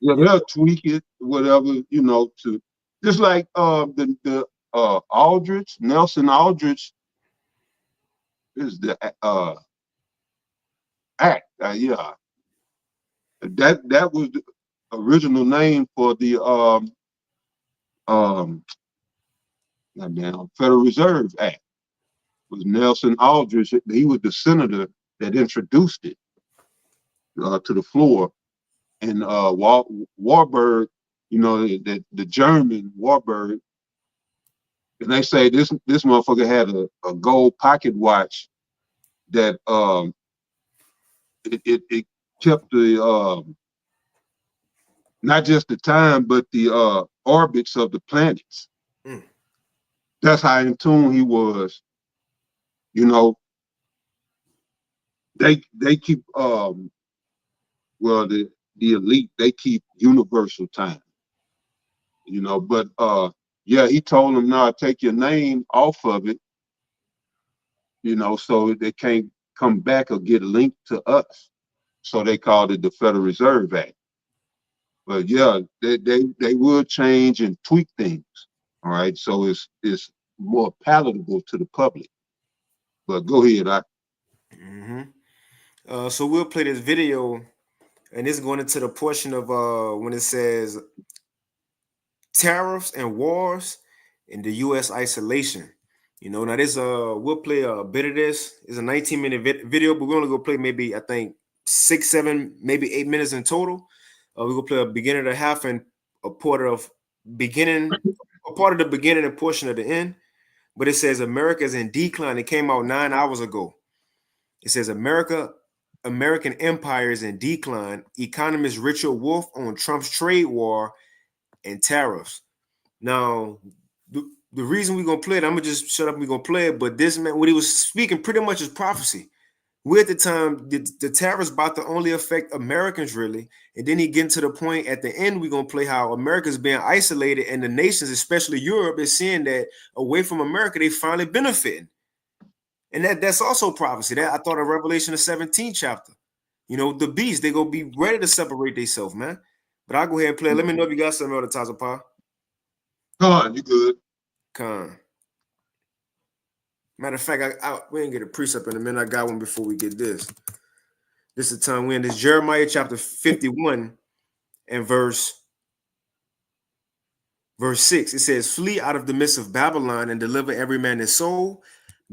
Yeah, they'll tweak it, whatever, you know, to just like the Aldrich, Nelson Aldrich is the act. Yeah. That was the original name for the Federal Reserve Act. Was Nelson Aldrich. He was the senator that introduced it to the floor. And Warburg, you know, the German Warburg, and they say this motherfucker had a gold pocket watch that it kept the not just the time but the orbits of the planets. Mm. That's how in tune he was. You know, they keep the elite, they keep universal time. You know, but yeah, he told them, "Now take your name off of it, you know, so they can't come back or get linked to us." So they called it the Federal Reserve Act. But yeah, they would change and tweak things. All right, so it's more palatable to the public. But go ahead, Mm-hmm. So we'll play this video, and it's going into the portion of when it says tariffs and wars and the U.S. isolation. You know, now this we'll play a bit of this. It's a 19-minute video, but we're gonna go play maybe I think 6, 7, maybe 8 minutes in total. We're gonna play a beginning of the half and a part of beginning, a part of the beginning and portion of the end. But it says America is in decline. It came out 9 hours ago. It says American empire is in decline. Economist Richard Wolff on Trump's trade war and tariffs. Now, the reason we're gonna play it, I'm gonna just shut up and we're gonna play it. But this man, what he was speaking pretty much is prophecy. We at the time, the tariffs about to only affect Americans really. And then he getting to the point at the end, we're gonna play how America's being isolated and the nations, especially Europe, is seeing that away from America, they finally benefiting. And that's also prophecy. That I thought of Revelation the 17th chapter. You know, the beast, they gonna be ready to separate themselves, man. But I'll go ahead and play. Let me know if you got something on the Taza. Con, you good? Con. Matter of fact, we didn't get a precept in a minute. I got one before we get this. This is the time we in this Jeremiah chapter 51 and verse 6. It says, "Flee out of the midst of Babylon and deliver every man his soul.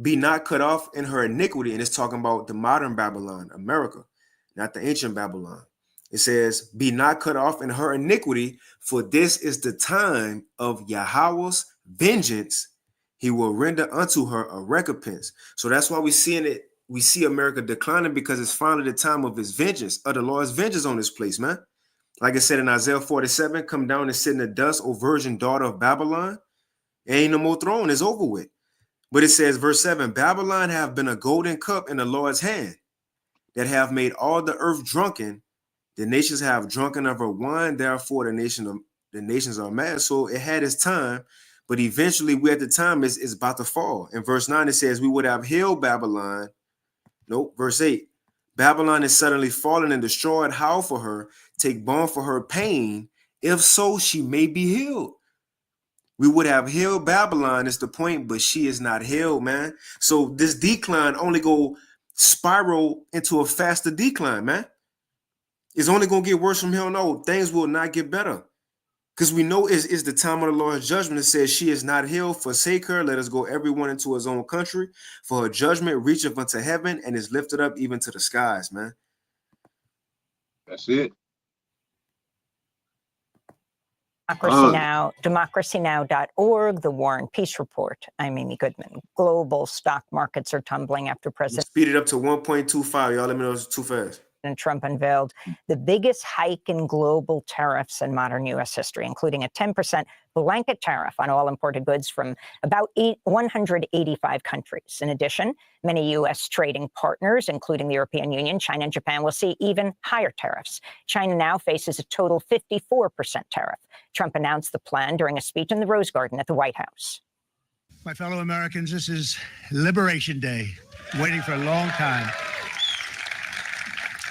Be not cut off in her iniquity." And it's talking about the modern Babylon, America, not the ancient Babylon. It says, "Be not cut off in her iniquity, for this is the time of Yahweh's vengeance. He will render unto her a recompense." So that's why we're seeing it. We see America declining because it's finally the time of his vengeance, of the Lord's vengeance on this place, man. Like I said in Isaiah 47, "Come down and sit in the dust, O virgin daughter of Babylon." Ain't no more throne, it's over with. But it says, verse 7, "Babylon have been a golden cup in the Lord's hand, that have made all the earth drunken. The nations have drunken of her wine, therefore the nations are mad." So it had its time, but eventually we at the time is about to fall. In verse 9, it says, "We would have healed Babylon." Nope, verse 8. "Babylon is suddenly fallen and destroyed. Howl for her, take balm for her pain. If so, she may be healed." We would have held Babylon is the point, but she is not held, man. So this decline only go spiral into a faster decline, man. It's only gonna get worse from here on out. Things will not get better. Because we know it's the time of the Lord's judgment. It says, she is not healed, forsake her. Let us go everyone into his own country. For her judgment reacheth unto heaven and is lifted up even to the skies, man. That's it. Democracynow.org, The War and Peace Report. I'm Amy Goodman. Global stock markets are tumbling after President Speed it up to 1.25. Y'all let me know it's too fast. Trump unveiled the biggest hike in global tariffs in modern U.S. history, including a 10% blanket tariff on all imported goods from about 185 countries. In addition, many U.S. trading partners, including the European Union, China, and Japan, will see even higher tariffs. China now faces a total 54% tariff. Trump announced the plan during a speech in the Rose Garden at the White House. My fellow Americans, this is Liberation Day, waiting for a long time.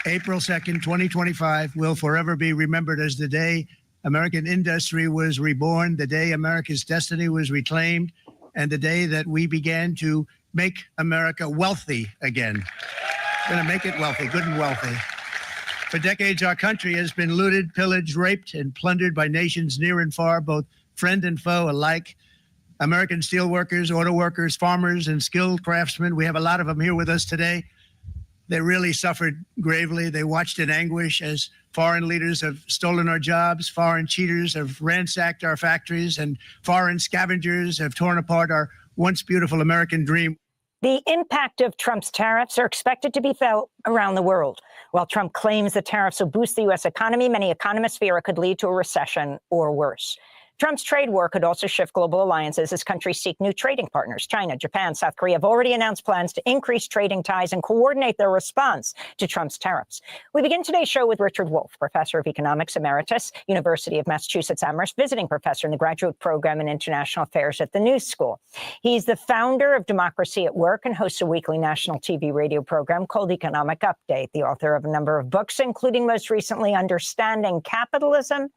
April 2nd, 2025 will forever be remembered as the day American industry was reborn, the day America's destiny was reclaimed, and the day that we began to make America wealthy again. We're going to make it wealthy, good and wealthy. For decades, our country has been looted, pillaged, raped, and plundered by nations near and far, both friend and foe alike. American steelworkers, auto workers, farmers, and skilled craftsmen, we have a lot of them here with us today. They really suffered gravely. They watched in anguish as foreign leaders have stolen our jobs, foreign cheaters have ransacked our factories, and foreign scavengers have torn apart our once beautiful American dream. The impact of Trump's tariffs are expected to be felt around the world. While Trump claims the tariffs will boost the U.S. economy, many economists fear it could lead to a recession or worse. Trump's trade war could also shift global alliances as countries seek new trading partners. China, Japan, South Korea have already announced plans to increase trading ties and coordinate their response to Trump's tariffs. We begin today's show with Richard Wolff, professor of economics emeritus, University of Massachusetts Amherst, visiting professor in the graduate program in international affairs at the New School. He's the founder of Democracy at Work and hosts a weekly national TV radio program called Economic Update, the author of a number of books, including most recently Understanding Capitalism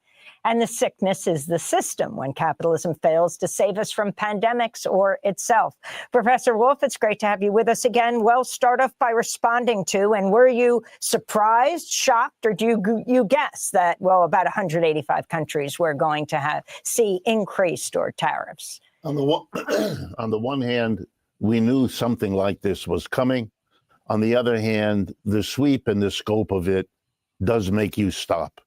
and the Sickness is the System, when capitalism fails to save us from pandemics or itself. Professor Wolff, it's great to have you with us again. Well, start off by responding to, and were you surprised, shocked, or do you guess that, well, about 185 countries were going to see increased or tariffs? On the one hand, we knew something like this was coming. On the other hand, the sweep and the scope of it does make you stop.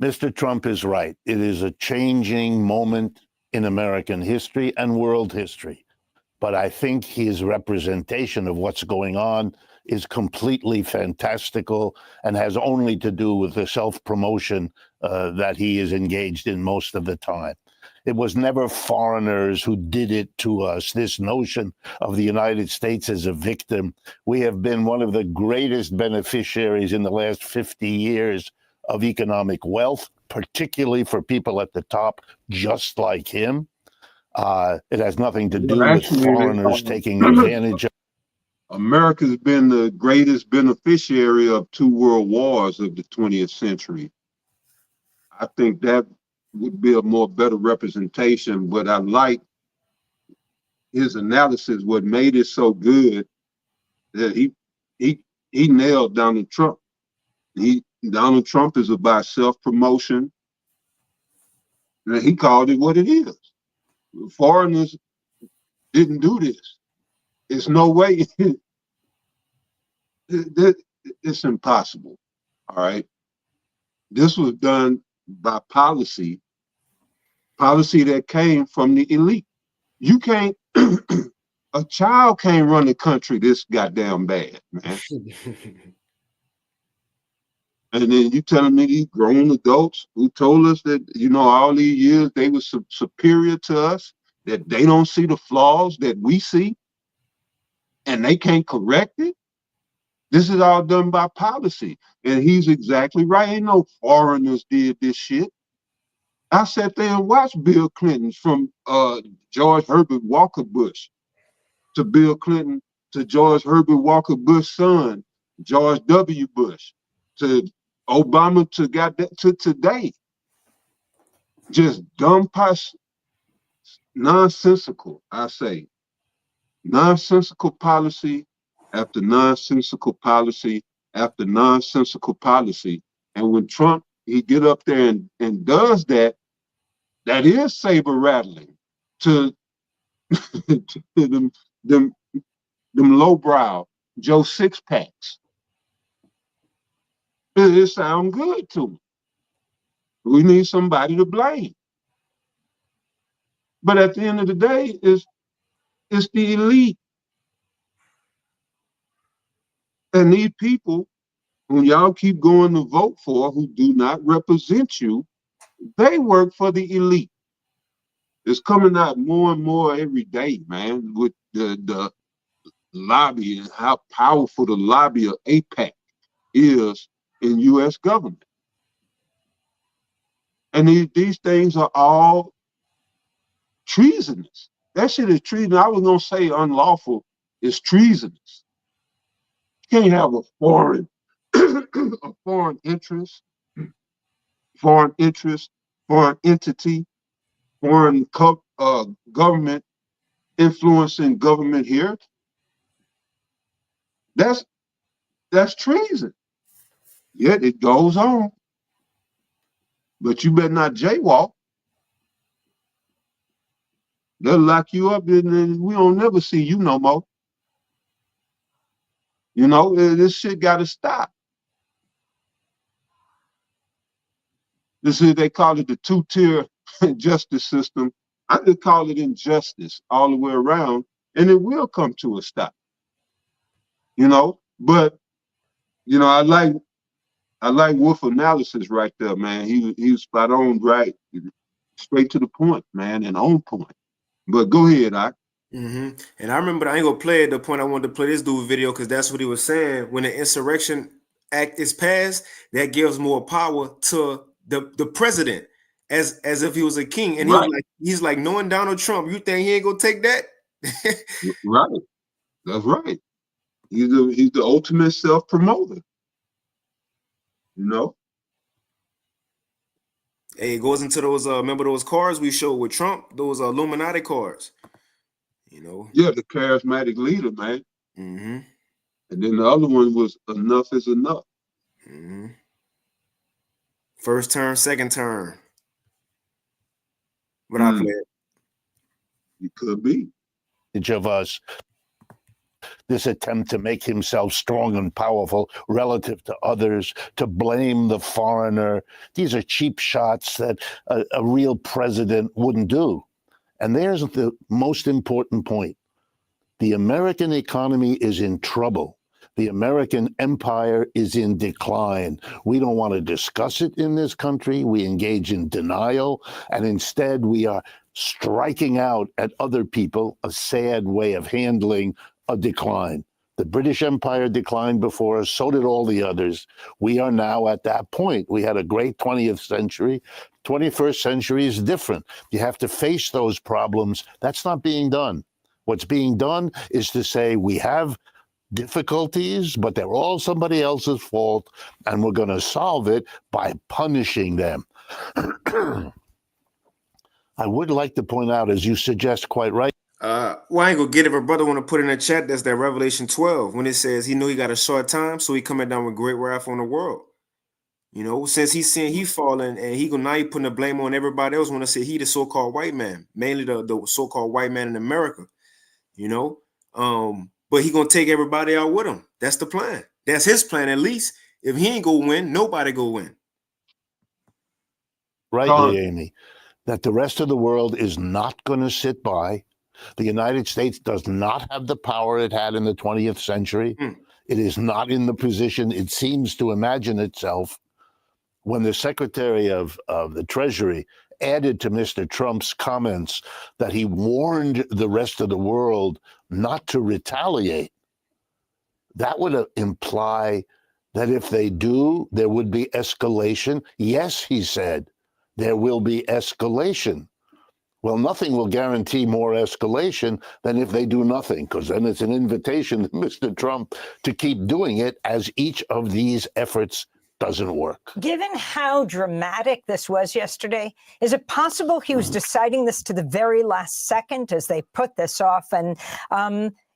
Mr. Trump is right. It is a changing moment in American history and world history. But I think his representation of what's going on is completely fantastical and has only to do with the self-promotion that he is engaged in most of the time. It was never foreigners who did it to us. This notion of the United States as a victim. We have been one of the greatest beneficiaries in the last 50 years of economic wealth, particularly for people at the top, just like him. It has nothing to do with foreigners taking advantage of. America's been the greatest beneficiary of 2 world wars of the 20th century. I think that would be a more better representation, but I like his analysis. What made it so good that he nailed Donald Trump. Donald Trump is about self-promotion. And he called it what it is. Foreigners didn't do this. There's no way. It's impossible. All right. This was done by policy that came from the elite. You can't, a child can't run the country this goddamn bad, man. And then you telling me these grown adults who told us that, you know, all these years they were superior to us, that they don't see the flaws that we see, and they can't correct it? This is all done by policy. And he's exactly right. Ain't no foreigners did this shit. I sat there and watched Bill Clinton, from George Herbert Walker Bush to Bill Clinton to George Herbert Walker Bush's son, George W. Bush, to Obama, to today. Just dumb nonsensical, I say, nonsensical policy after nonsensical policy after nonsensical policy. And when Trump, he get up there and does that, that is saber rattling to, to them lowbrow Joe Six Packs. It sounds good to me. We need somebody to blame. But at the end of the day, it's the elite. And these people, who y'all keep going to vote for, who do not represent you, they work for the elite. It's coming out more and more every day, man, with the lobby and how powerful the lobby of AIPAC is in U.S. government. And these things are all treasonous. That shit is treason. I was gonna say unlawful. It's treasonous. You can't have a foreign interest, foreign entity, foreign government influencing government here. That's treason. Yet it goes on. But you better not jaywalk. They'll lock you up and we don't never see you no more. You know, this shit gotta stop. This is, they call it the two-tier justice system. I just call it injustice all the way around, and it will come to a stop. You know, but you know, I like Wolf analysis right there, man. He was spot on, right, straight to the point, man, and on point. But go ahead, And I remember, I ain't gonna play it, the point I wanted to play this dude video, because that's what he was saying. When the Insurrection Act is passed, that gives more power to the president, as if he was a king. And right. he's like, knowing Donald Trump, you think he ain't gonna take that? Right. That's right. He's the ultimate self-promoter. You know? Hey, it goes into those, remember those cards we showed with Trump, those Illuminati cards, you know? Yeah, the charismatic leader, man. And then the other one was enough is enough. First term, second term. But I play it. It could be. Each of us, this attempt to make himself strong and powerful relative to others, to blame the foreigner. These are cheap shots that a real president wouldn't do. And there's the most important point. The American economy is in trouble. The American empire is in decline. We don't want to discuss it in this country. We engage in denial, and instead we are striking out at other people, a sad way of handling a decline. The British Empire declined before us, so did all the others. We are now at that point. We had a great 20th century. 21st century is different. You have to face those problems. That's not being done. What's being done is to say we have difficulties, but they're all somebody else's fault, and we're going to solve it by punishing them. I would like to point out, as you suggest quite right. Well, I ain't gonna get it, but brother want to put in the chat, that's that Revelation 12, when it says he knew he got a short time, so he coming down with great wrath on the world. You know, since he's seeing he falling, and now he putting the blame on everybody else when I say he the so-called white man, mainly the so-called white man in America, you know. But he gonna take everybody out with him. That's the plan. That's his plan, at least. If he ain't gonna win, nobody go win. Rightly, Amy, that the rest of the world is not going to sit by. The United States does not have the power it had in the 20th century. It is not in the position it seems to imagine itself. When the Secretary of the Treasury added to Mr. Trump's comments that he warned the rest of the world not to retaliate, that would imply that if they do, there would be escalation. Yes, he said, there will be escalation. Well, nothing will guarantee more escalation than if they do nothing, because then it's an invitation to Mr. Trump to keep doing it as each of these efforts doesn't work. Given how dramatic this was yesterday, is it possible he was deciding this to the very last second as they put this off? And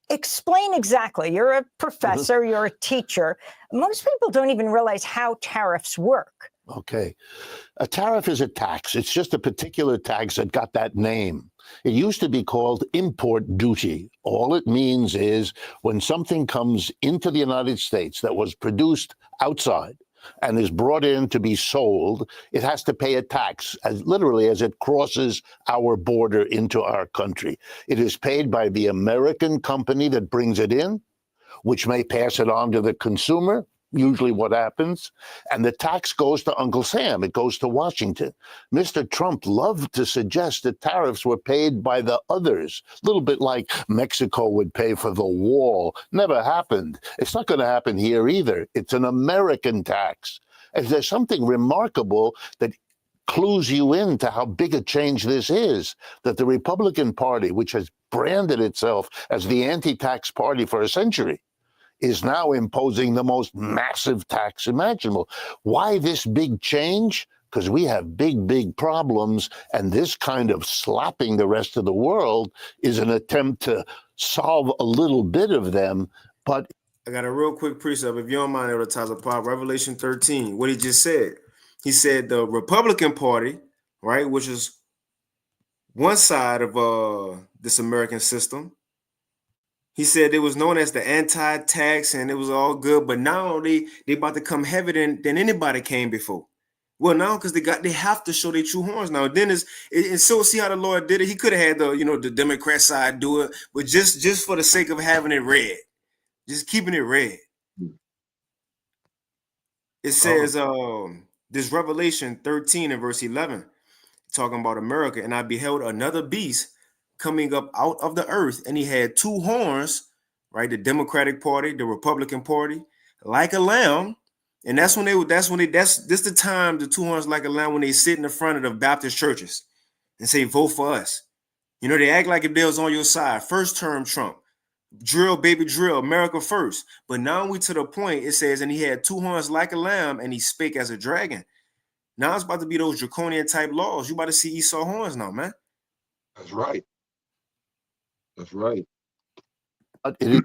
explain exactly. You're a professor, you're a teacher. Most people don't even realize how tariffs work. Okay. A tariff is a tax. It's just a particular tax that got that name. It used to be called import duty. All it means is when something comes into the United States that was produced outside and is brought in to be sold, it has to pay a tax, as literally as it crosses our border into our country. It is paid by the American company that brings it in, which may pass it on to the consumer, usually what happens, and the tax goes to Uncle Sam. It goes to Washington. Mr. Trump loved to suggest that tariffs were paid by the others, a little bit like Mexico would pay for the wall. Never happened. It's not going to happen here either. It's an American tax. And there's something remarkable that clues you into how big a change this is, that the Republican Party, which has branded itself as the anti-tax party for a century, is now imposing the most massive tax imaginable. Why this big change? Because we have big, big problems, and this kind of slapping the rest of the world is an attempt to solve a little bit of them. But I got a real quick precept, if you don't mind, advertiser pop, Revelation 13, what he just said. He said the Republican Party, right, which is one side of this American system, he said it was known as the anti-tax and it was all good, but now they about to come heavier than anybody came before. Well, now because they have to show their true horns now. Then and so see how the Lord did it. He could have had the Democrat side do it, but just for the sake of having it red, just keeping it red. It says this Revelation 13 and verse 11, talking about America, and I beheld another beast coming up out of the earth, and he had two horns, right? The Democratic Party, the Republican Party, like a lamb. And that's the time, the two horns like a lamb, when they sit in the front of the Baptist churches and say, vote for us. You know, they act like if they was on your side. First term Trump, drill, baby, drill, America first. But now we to the point, it says, and he had two horns like a lamb, and he spake as a dragon. Now it's about to be those draconian type laws. You about to see Esau horns now, man. That's right. That's right. It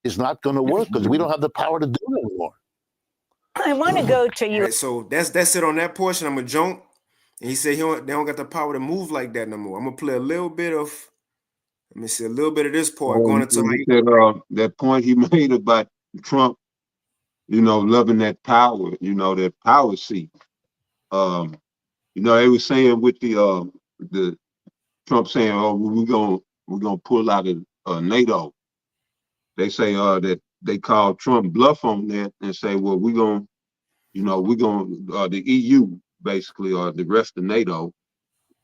is not going to work because we don't have the power to do it anymore. I want to go to you. Right, so that's it on that portion. I'm going to jump. And he said they don't got the power to move like that no more. I'm going to play a little bit of, let me see, a little bit of this part going into that point he made about Trump, loving that power, that power seat. They were saying with the Trump saying, "Oh, we're gonna pull out of NATO." They say that they called Trump bluff on that and say, "Well, we're gonna the EU basically or the rest of NATO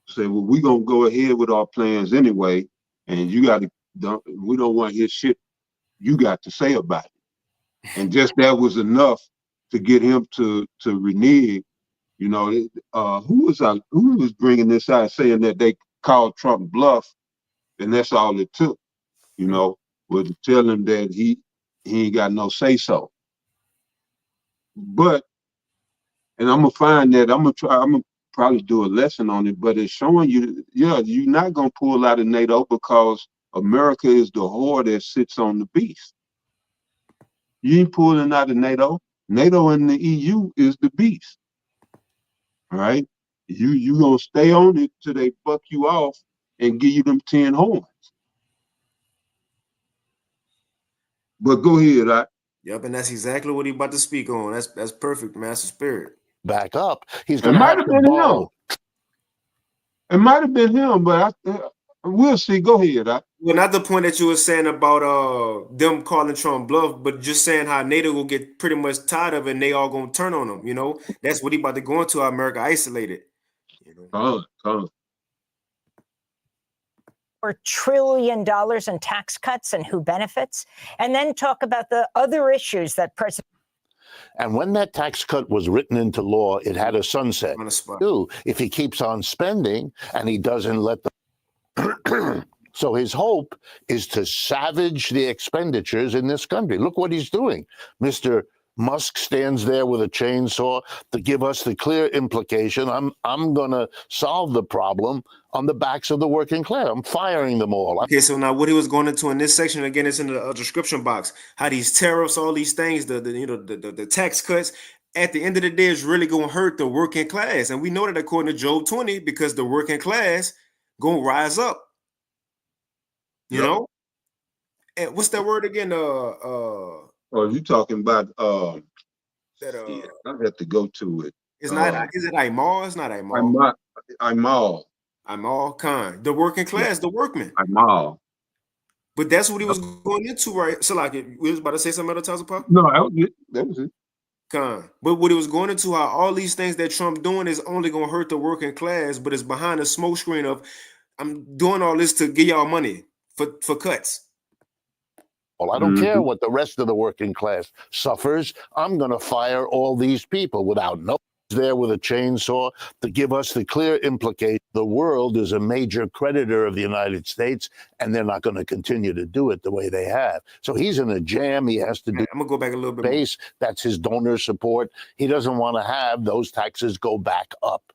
say, well, we're gonna go ahead with our plans anyway, and we don't want to hear shit you got to say about it." And just that was enough to get him to renege. Who was bringing this out, saying that they called Trump bluff, and that's all it took, was to tell him that he ain't got no say so. But, and I'm gonna probably do a lesson on it, but it's showing you, you're not gonna pull out of NATO because America is the whore that sits on the beast. You ain't pulling out of NATO. NATO and the EU is the beast. All right? You gonna stay on it till they fuck you off and give you them 10 horns. But go ahead, right? Yep, and that's exactly what he about to speak on. That's perfect, Master Spirit. Back up. He's going to have to bow. It might have been him, but we'll see. Go ahead. Well, not the point that you were saying about them calling Trump bluff, but just saying how NATO will get pretty much tired of it and they all gonna turn on him. That's what he about to go into. America isolated. $4 trillion in tax cuts and who benefits, and then talk about the other issues that President. And when that tax cut was written into law, it had a sunset. If he keeps on spending and he doesn't let the So his hope is to savage the expenditures in this country. Look what he's doing. Mr. Musk stands there with a chainsaw to give us the clear implication, I'm going to solve the problem on the backs of the working class. I'm firing them all. Okay, so now what he was going into in this section, again, it's in the description box, how these tariffs, all these things, the tax cuts, at the end of the day, is really going to hurt the working class. And we know that according to Job 20, because the working class going to rise up. You know? And what's that word again? Oh, you talking about that I have to go to it. It's not, is it Imar? It's not Imar. Imar Khan. The working class, the workman. Imar. But that's what he was going into, right? So like, we was about to say something else, Pop? No, that was it. Con. But what it was going into, how all these things that Trump doing is only going to hurt the working class, but it's behind the smoke screen of, I'm doing all this to give y'all money for cuts. Well, I don't care what the rest of the working class suffers. I'm going to fire all these people without no there with a chainsaw to give us the clear implication the world is a major creditor of the United States, and they're not going to continue to do it the way they have. So he's in a jam. He has to do. I'm gonna go back a little bit. Base. That's his donor support. He doesn't want to have those taxes go back up.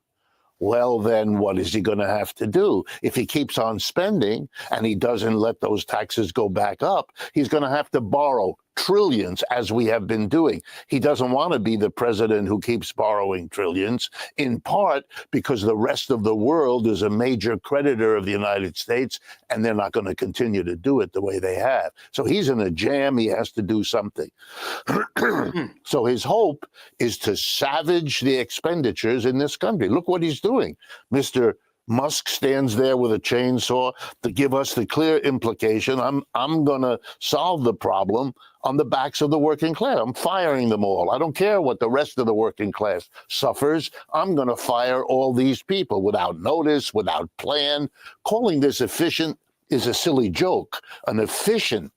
Well, then what is he going to have to do? If he keeps on spending and he doesn't let those taxes go back up, he's going to have to borrow trillions, as we have been doing. He doesn't want to be the president who keeps borrowing trillions, in part because the rest of the world is a major creditor of the United States, and they're not going to continue to do it the way they have. So he's in a jam. He has to do something. So his hope is to savage the expenditures in this country. Look what he's doing. Mr. Musk stands there with a chainsaw to give us the clear implication, I'm going to solve the problem on the backs of the working class. I'm firing them all. I don't care what the rest of the working class suffers. I'm going to fire all these people without notice, without plan. Calling this efficient is a silly joke. An efficient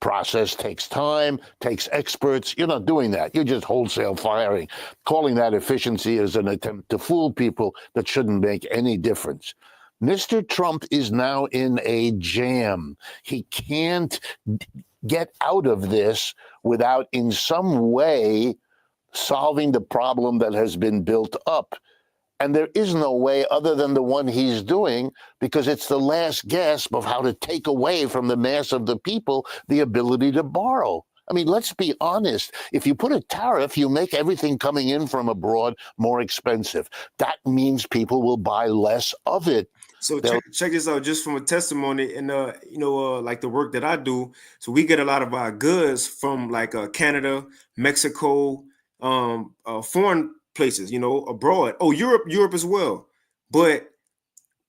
process takes time, takes experts. You're not doing that. You're just wholesale firing. Calling that efficiency is an attempt to fool people that shouldn't make any difference. Mr. Trump is now in a jam. He can't get out of this without in some way solving the problem that has been built up. And there is no way other than the one he's doing, because it's the last gasp of how to take away from the mass of the people the ability to borrow. I mean, let's be honest. If you put a tariff, you make everything coming in from abroad more expensive. That means people will buy less of it. So check this out, just from a testimony, and like the work that I do. So we get a lot of our goods from like Canada, Mexico, foreign places, abroad. Oh, Europe as well. But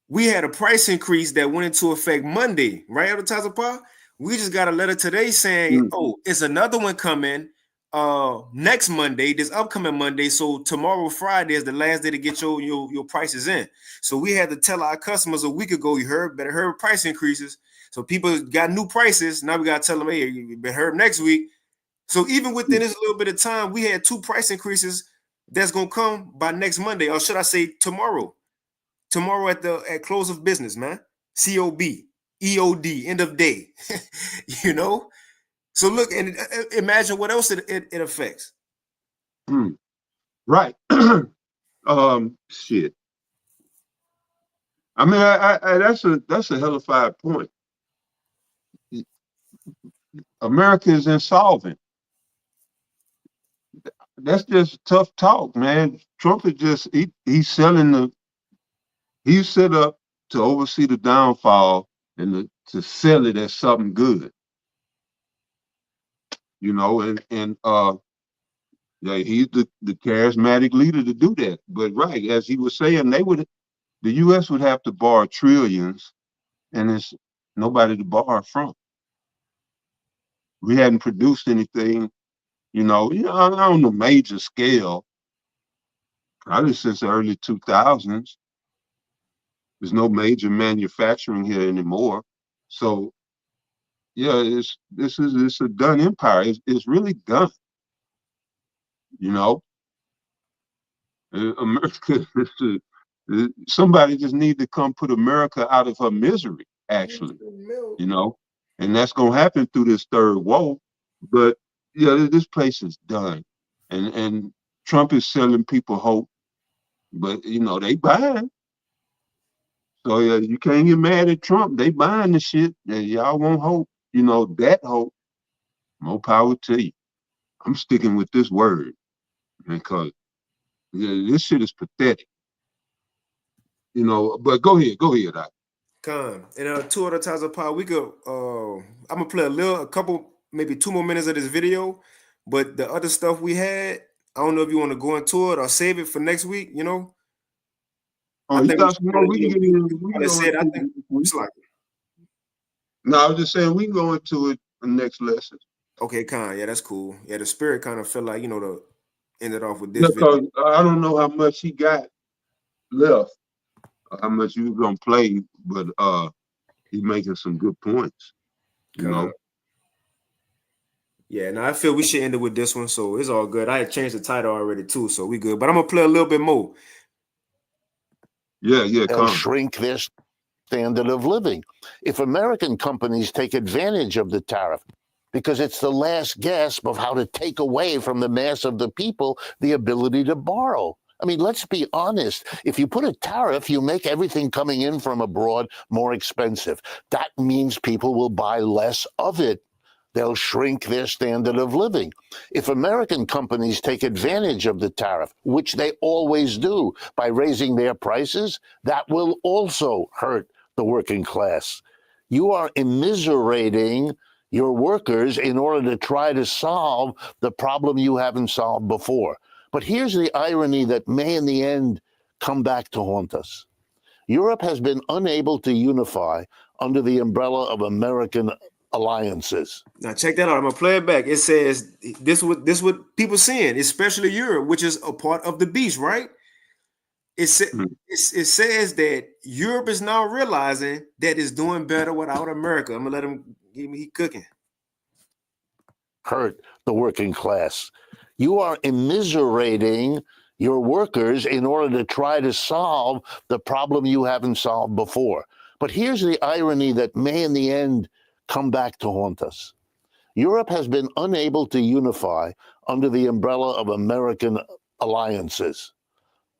we had a price increase that went into effect Monday, right? Advertiser Pa? We just got a letter today saying, oh, it's another one coming next Monday, this upcoming Monday. So tomorrow, Friday, is the last day to get your prices in. So we had to tell our customers a week ago, better hurry price increases. So people got new prices. Now we got to tell them, hey, you better hurry next week. So even within this little bit of time, we had 2 price increases that's going to come by next Monday, or should I say tomorrow at close of business, man. COB, EOD, end of day. So look, and imagine what else it affects. Right. Shit. I mean, I that's a hellified point. America is insolvent. That's just tough talk, man. Trump is just he's selling he's set up to oversee the downfall and to sell it as something good. Yeah, he's the charismatic leader to do that. But right, as he was saying, the US would have to borrow trillions, and there's nobody to borrow from. We hadn't produced anything, on a major scale, probably since the early 2000s. There's no major manufacturing here anymore. So yeah, it's a done empire. It's really done. America, somebody just need to come put America out of her misery. actually, you know, and that's gonna happen through this third wall. But yeah, this place is done, and Trump is selling people hope, but you know they buying. So yeah, you can't get mad at Trump. They buying the shit, and y'all want hope. You know that hope. More power to you. I'm sticking with this word because yeah, this shit is pathetic. You know, but go ahead, Doc. Con. And 2 other times of power, we could I'm gonna play a couple, maybe 2 more minutes of this video, but the other stuff we had, I don't know if you want to go into it or save it for next week, you know. Oh, you got some more? We can get in. We can go said, I into think it. it's like, No, I was just saying we can go into it the next lesson. okay, Con, yeah, that's cool. Yeah, the spirit kind of felt like, you know, to end it off with this Because video. I don't know how much he got left, or how much he was gonna play, but he's making some good points. You know. Yeah, now I feel we should end it with this one, so it's all good. I had changed the title already too, so we good. But I'm gonna play a little bit more. Yeah, They'll come. shrink their standard of living. If American companies take advantage of the tariff, because it's the last gasp of how to take away from the mass of the people the ability to borrow. I mean, let's be honest. If you put a tariff, you make everything coming in from abroad more expensive. That means people will buy less of it. They'll shrink their standard of living. If American companies take advantage of the tariff, which they always do by raising their prices, that will also hurt the working class. You are immiserating your workers in order to try to solve the problem you haven't solved before. But here's the irony that may in the end come back to haunt us. Europe has been unable to unify under the umbrella of American alliances. Now check that out. I'm gonna play it back. It says this what people saying, especially Europe, which is a part of the beast, right? It says that Europe is now realizing that it's doing better without America. I'm gonna let him give me cooking. Hurt the working class. You are immiserating your workers in order to try to solve the problem you haven't solved before. But here's the irony that may in the end come back to haunt us. Europe has been unable to unify under the umbrella of American alliances.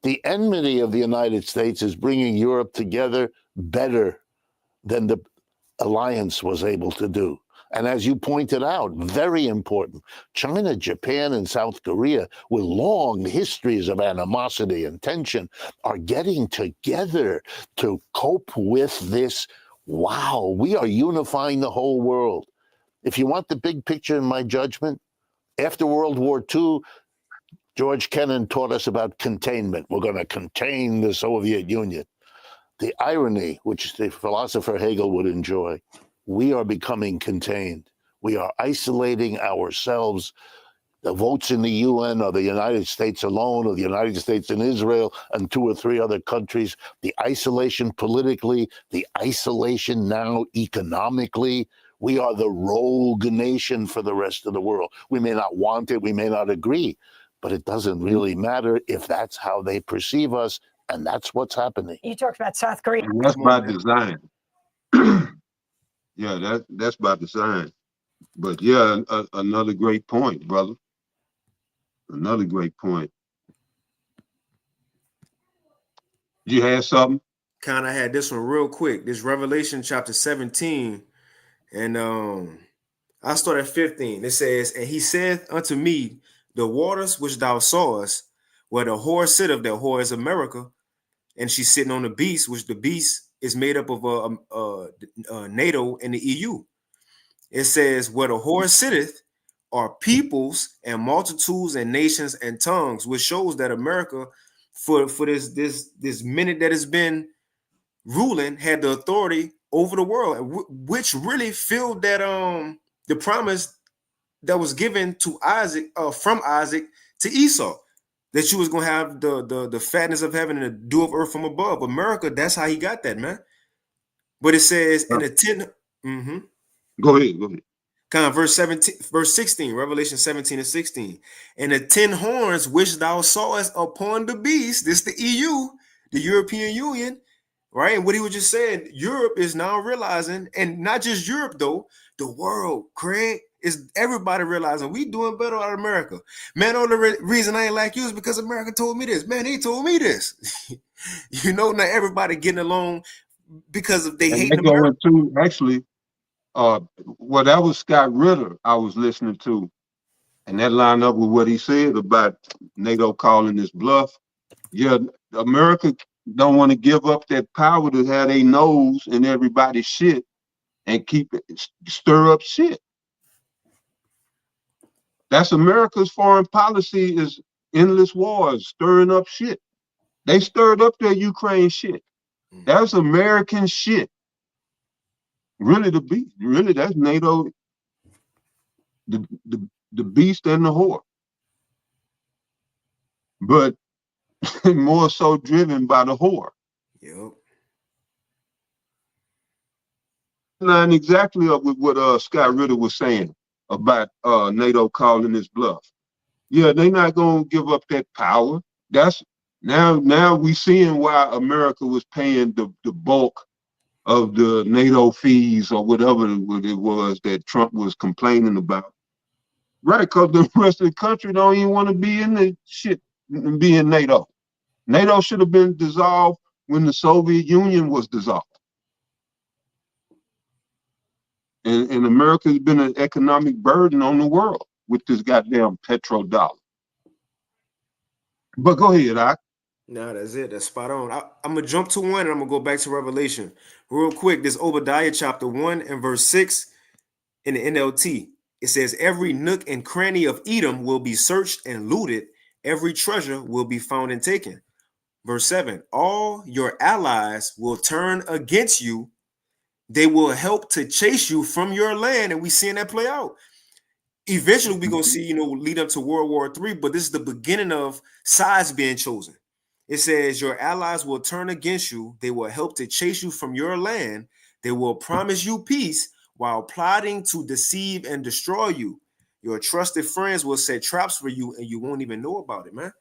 The enmity of the United States is bringing Europe together better than the alliance was able to do. And as you pointed out, very important, China, Japan, and South Korea, with long histories of animosity and tension, are getting together to cope with this. Wow, we are unifying the whole world. If you want the big picture, in my judgment, after World War II, George Kennan taught us about containment. We're going to contain the Soviet Union. The irony, which the philosopher Hegel would enjoy, we are becoming contained. We are isolating ourselves. The votes in the UN are the United States alone, or the United States and Israel and 2 or 3 other countries. The isolation politically, the isolation now economically. We are the rogue nation for the rest of the world. We may not want it, we may not agree, but it doesn't really matter if that's how they perceive us, and that's what's happening. You talked about South Korea. And that's by design. Yeah, that's by design. But yeah, another great point, brother. Another great point. You had something? Kind of had this one real quick. This Revelation chapter 17, and I start at 15. It says, "And he saith unto me, the waters which thou sawest, where the whore sitteth, that whore is America, and she's sitting on the beast, which the beast is made up of NATO and the EU. It says, where the whore sitteth are peoples and multitudes and nations and tongues," which shows that America, for this minute that has been ruling, had the authority over the world, which really filled that the promise that was given to Isaac, from Isaac to Esau, that you was gonna have the fatness of heaven and the dew of earth from above. America, that's how he got that, man. But it says in the 10. Go ahead. Kind of verse 17, verse 16, Revelation 17 and 16. "And the 10 horns which thou sawest upon the beast," this the EU, the European Union, right? And what he was just saying, Europe is now realizing, and not just Europe though, the world, Craig, is everybody realizing we doing better out of America. Man, only reason I ain't like you is because America told me this. Man, he told me this. You know, not everybody getting along because of they And hate they go America. into actually, well, that was Scott Ritter I was listening to, and that lined up with what he said about NATO calling this bluff. Yeah, America don't want to give up that power to have their nose in everybody's shit and keep it stir up shit. That's America's foreign policy is endless wars, stirring up shit. They stirred up their Ukraine shit. That's American shit. Really, really, that's NATO, the beast and the whore. But more so driven by the whore. Yep. Line exactly up with what Scott Ritter was saying about NATO calling this bluff. Yeah, they're not gonna give up that power. That's now we seeing why America was paying the bulk of the NATO fees or whatever it was that Trump was complaining about. Right, because the rest of the country don't even want to be in the shit, be in NATO. NATO should have been dissolved when the Soviet Union was dissolved. And America's been an economic burden on the world with this goddamn petrodollar. But go ahead, Doc. No, that's it. That's spot on. I'm going to jump to one and I'm going to go back to Revelation. Real quick, this Obadiah chapter 1 and verse 6 in the NLT. It says, every nook and cranny of Edom will be searched and looted. Every treasure will be found and taken. Verse 7, all your allies will turn against you. They will help to chase you from your land. And we seeing that play out. Eventually, we're going to see, lead up to World War III, but this is the beginning of sides being chosen. It says, your allies will turn against you. They will help to chase you from your land. They will promise you peace while plotting to deceive and destroy you. Your trusted friends will set traps for you and you won't even know about it, man.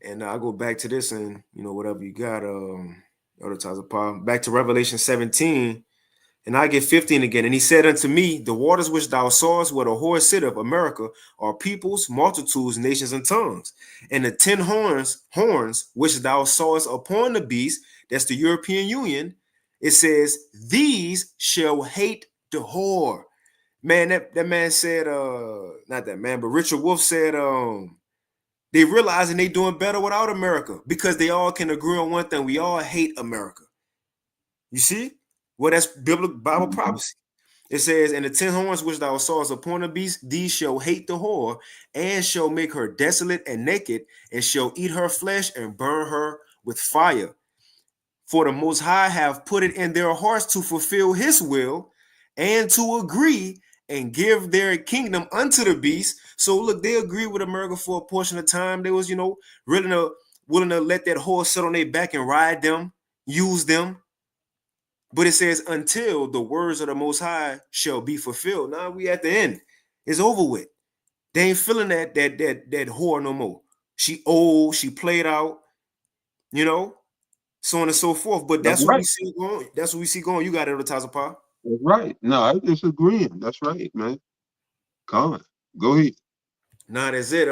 And I'll go back to this and, whatever you got, other times of power. Back to Revelation 17. And I get 15 again. And he said unto me, the waters which thou sawest where the whore sitteth, America, are peoples, multitudes, nations, and tongues. And the 10 horns which thou sawest upon the beast, that's the European Union, it says, these shall hate the whore. Man, that man said, not that man, but Richard Wolff said, they realizing they doing better without America because they all can agree on one thing. We all hate America. You see? Well, that's biblical Bible prophecy. It says, and the 10 horns which thou sawest upon the beast, these shall hate the whore, and shall make her desolate and naked, and shall eat her flesh and burn her with fire. For the Most High have put it in their hearts to fulfill his will, and to agree and give their kingdom unto the beast. So look, they agreed with America for a portion of time. They was, willing to let that horse sit on their back and ride them, use them. But it says, until the words of the Most High shall be fulfilled. Now we at the end. It's over with. They ain't feeling that whore no more. She old, she played out, so on and so forth. But that's what we see going. That's what we see going. You got it, advertiser power. That's right. No, I just agreeing. That's right, man. Come on. Go ahead. Nah, that's it.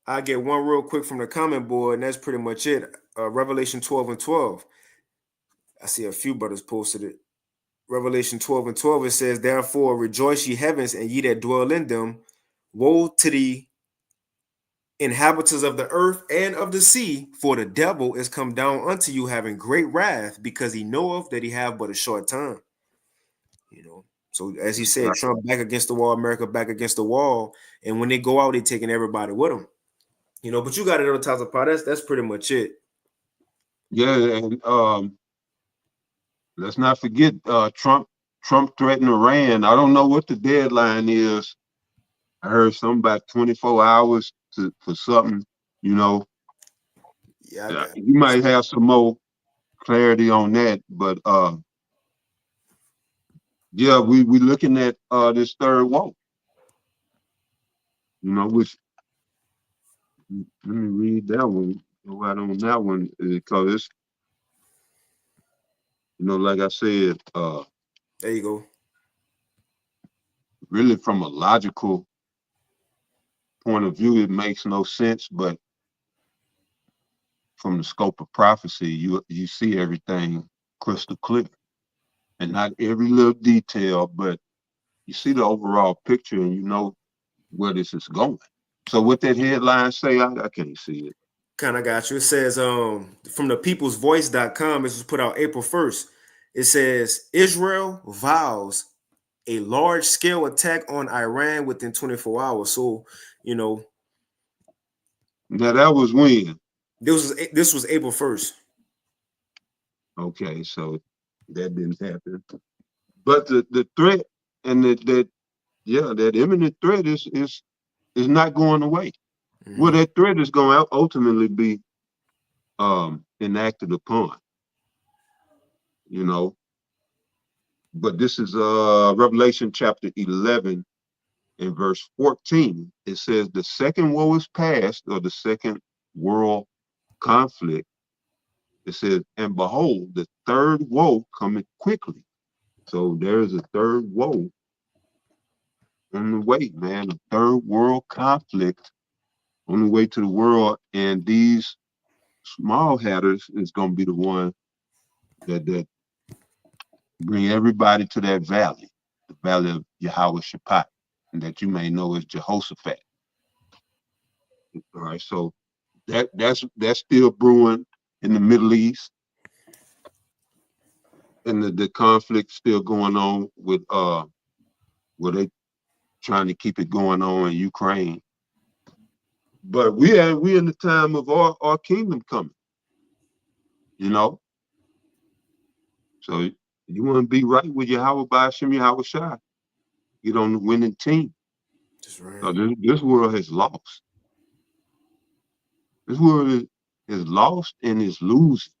I get one real quick from the comment board, and that's pretty much it. Revelation 12 and 12. I see a few brothers posted it. Revelation 12 and 12, it says, therefore rejoice ye heavens and ye that dwell in them. Woe to the inhabitants of the earth and of the sea, for the devil is come down unto you having great wrath, because he knoweth that he have but a short time. So as he said, Trump back against the wall, America back against the wall. And when they go out, they're taking everybody with them. But you got it on top of the that's pretty much it. Yeah, and let's not forget Trump threatened Iran. I don't know what the deadline is. I heard something about 24 hours for something, Yeah, you might have some more clarity on that, but yeah, we looking at this third wall, which Let me read that one. Go right on that one because it's, like I said, There you go. really from a logical point of view, it makes no sense. But from the scope of prophecy, you see everything crystal clear, and not every little detail, but you see the overall picture, and you know where this is going. So what that headline say, I can't see it. Kind of got you. It says from the peoplesvoice.com, this was put out April 1st. It says Israel vows a large scale attack on Iran within 24 hours. So, Now that was when? this was April 1st. Okay, so that didn't happen. But the threat and that imminent threat is not going away. Mm-hmm. Well, that threat is going to ultimately be enacted upon. But this is Revelation chapter 11 and verse 14. It says the second woe is past, or the second world conflict. It says, and behold, the third woe cometh quickly. So there's a third woe on the way, man. A third world conflict on the way to the world, and these small hatters is going to be the one that bring everybody to that valley, the valley of Yahweh Shaphat, and that you may know as Jehoshaphat. All right, so that's still brewing in the Middle East, and the conflict still going on with where they trying to keep it going on in Ukraine. But we in the time of our kingdom coming, So you want to be right with Yahweh Ba'ashem Yahweh Shai. Get on the winning team. That's right. So this world has lost. This world is lost and is losing.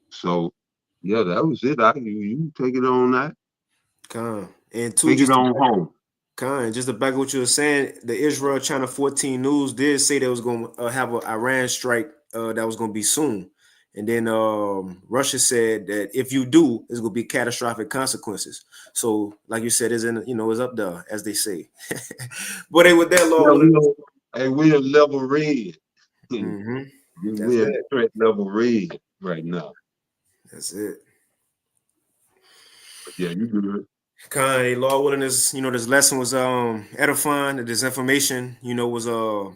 So yeah, that was it. You take it on that. And take it on home. Just to back what you were saying, the Israel China 14 News did say they was going to have an Iran strike that was going to be soon. And then Russia said that if you do, it's going to be catastrophic consequences. So, like you said, it's up there, as they say. But hey, with that, Lord, we're level red. Mm-hmm. We're at threat level red right now. That's it. But yeah, you good. Lord willing, this lesson was edifying. That this information, was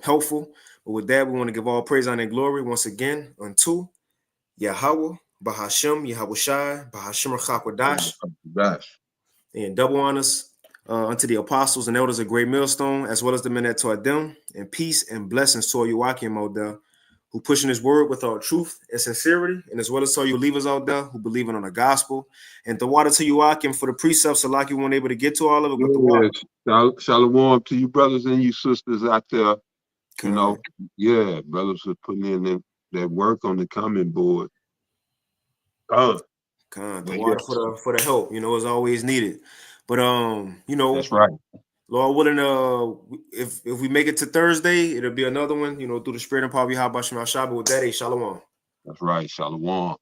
helpful. But with that, we want to give all praise, honor, and glory once again unto Yahweh, Bahashem, Yahweh Shai, Bahashem Rachakwadash, and double honors unto the apostles and elders of Great Millstone, as well as the men that taught them, and peace and blessings to all you Joachim out there who pushing his word with all truth and sincerity, and as well as all you believers out there who believing on the gospel, and the water to you Joachim for the precepts, so like you weren't able to get to all of it, but the water. Shalom to you brothers and you sisters out there. Brothers are putting in that work on the comment board. The water for the help, is always needed. But that's right. Lord willing, if we make it to Thursday, it'll be another one, through the spirit and power of Yahweh Shabbat. With that, shalom. That's right, shalom.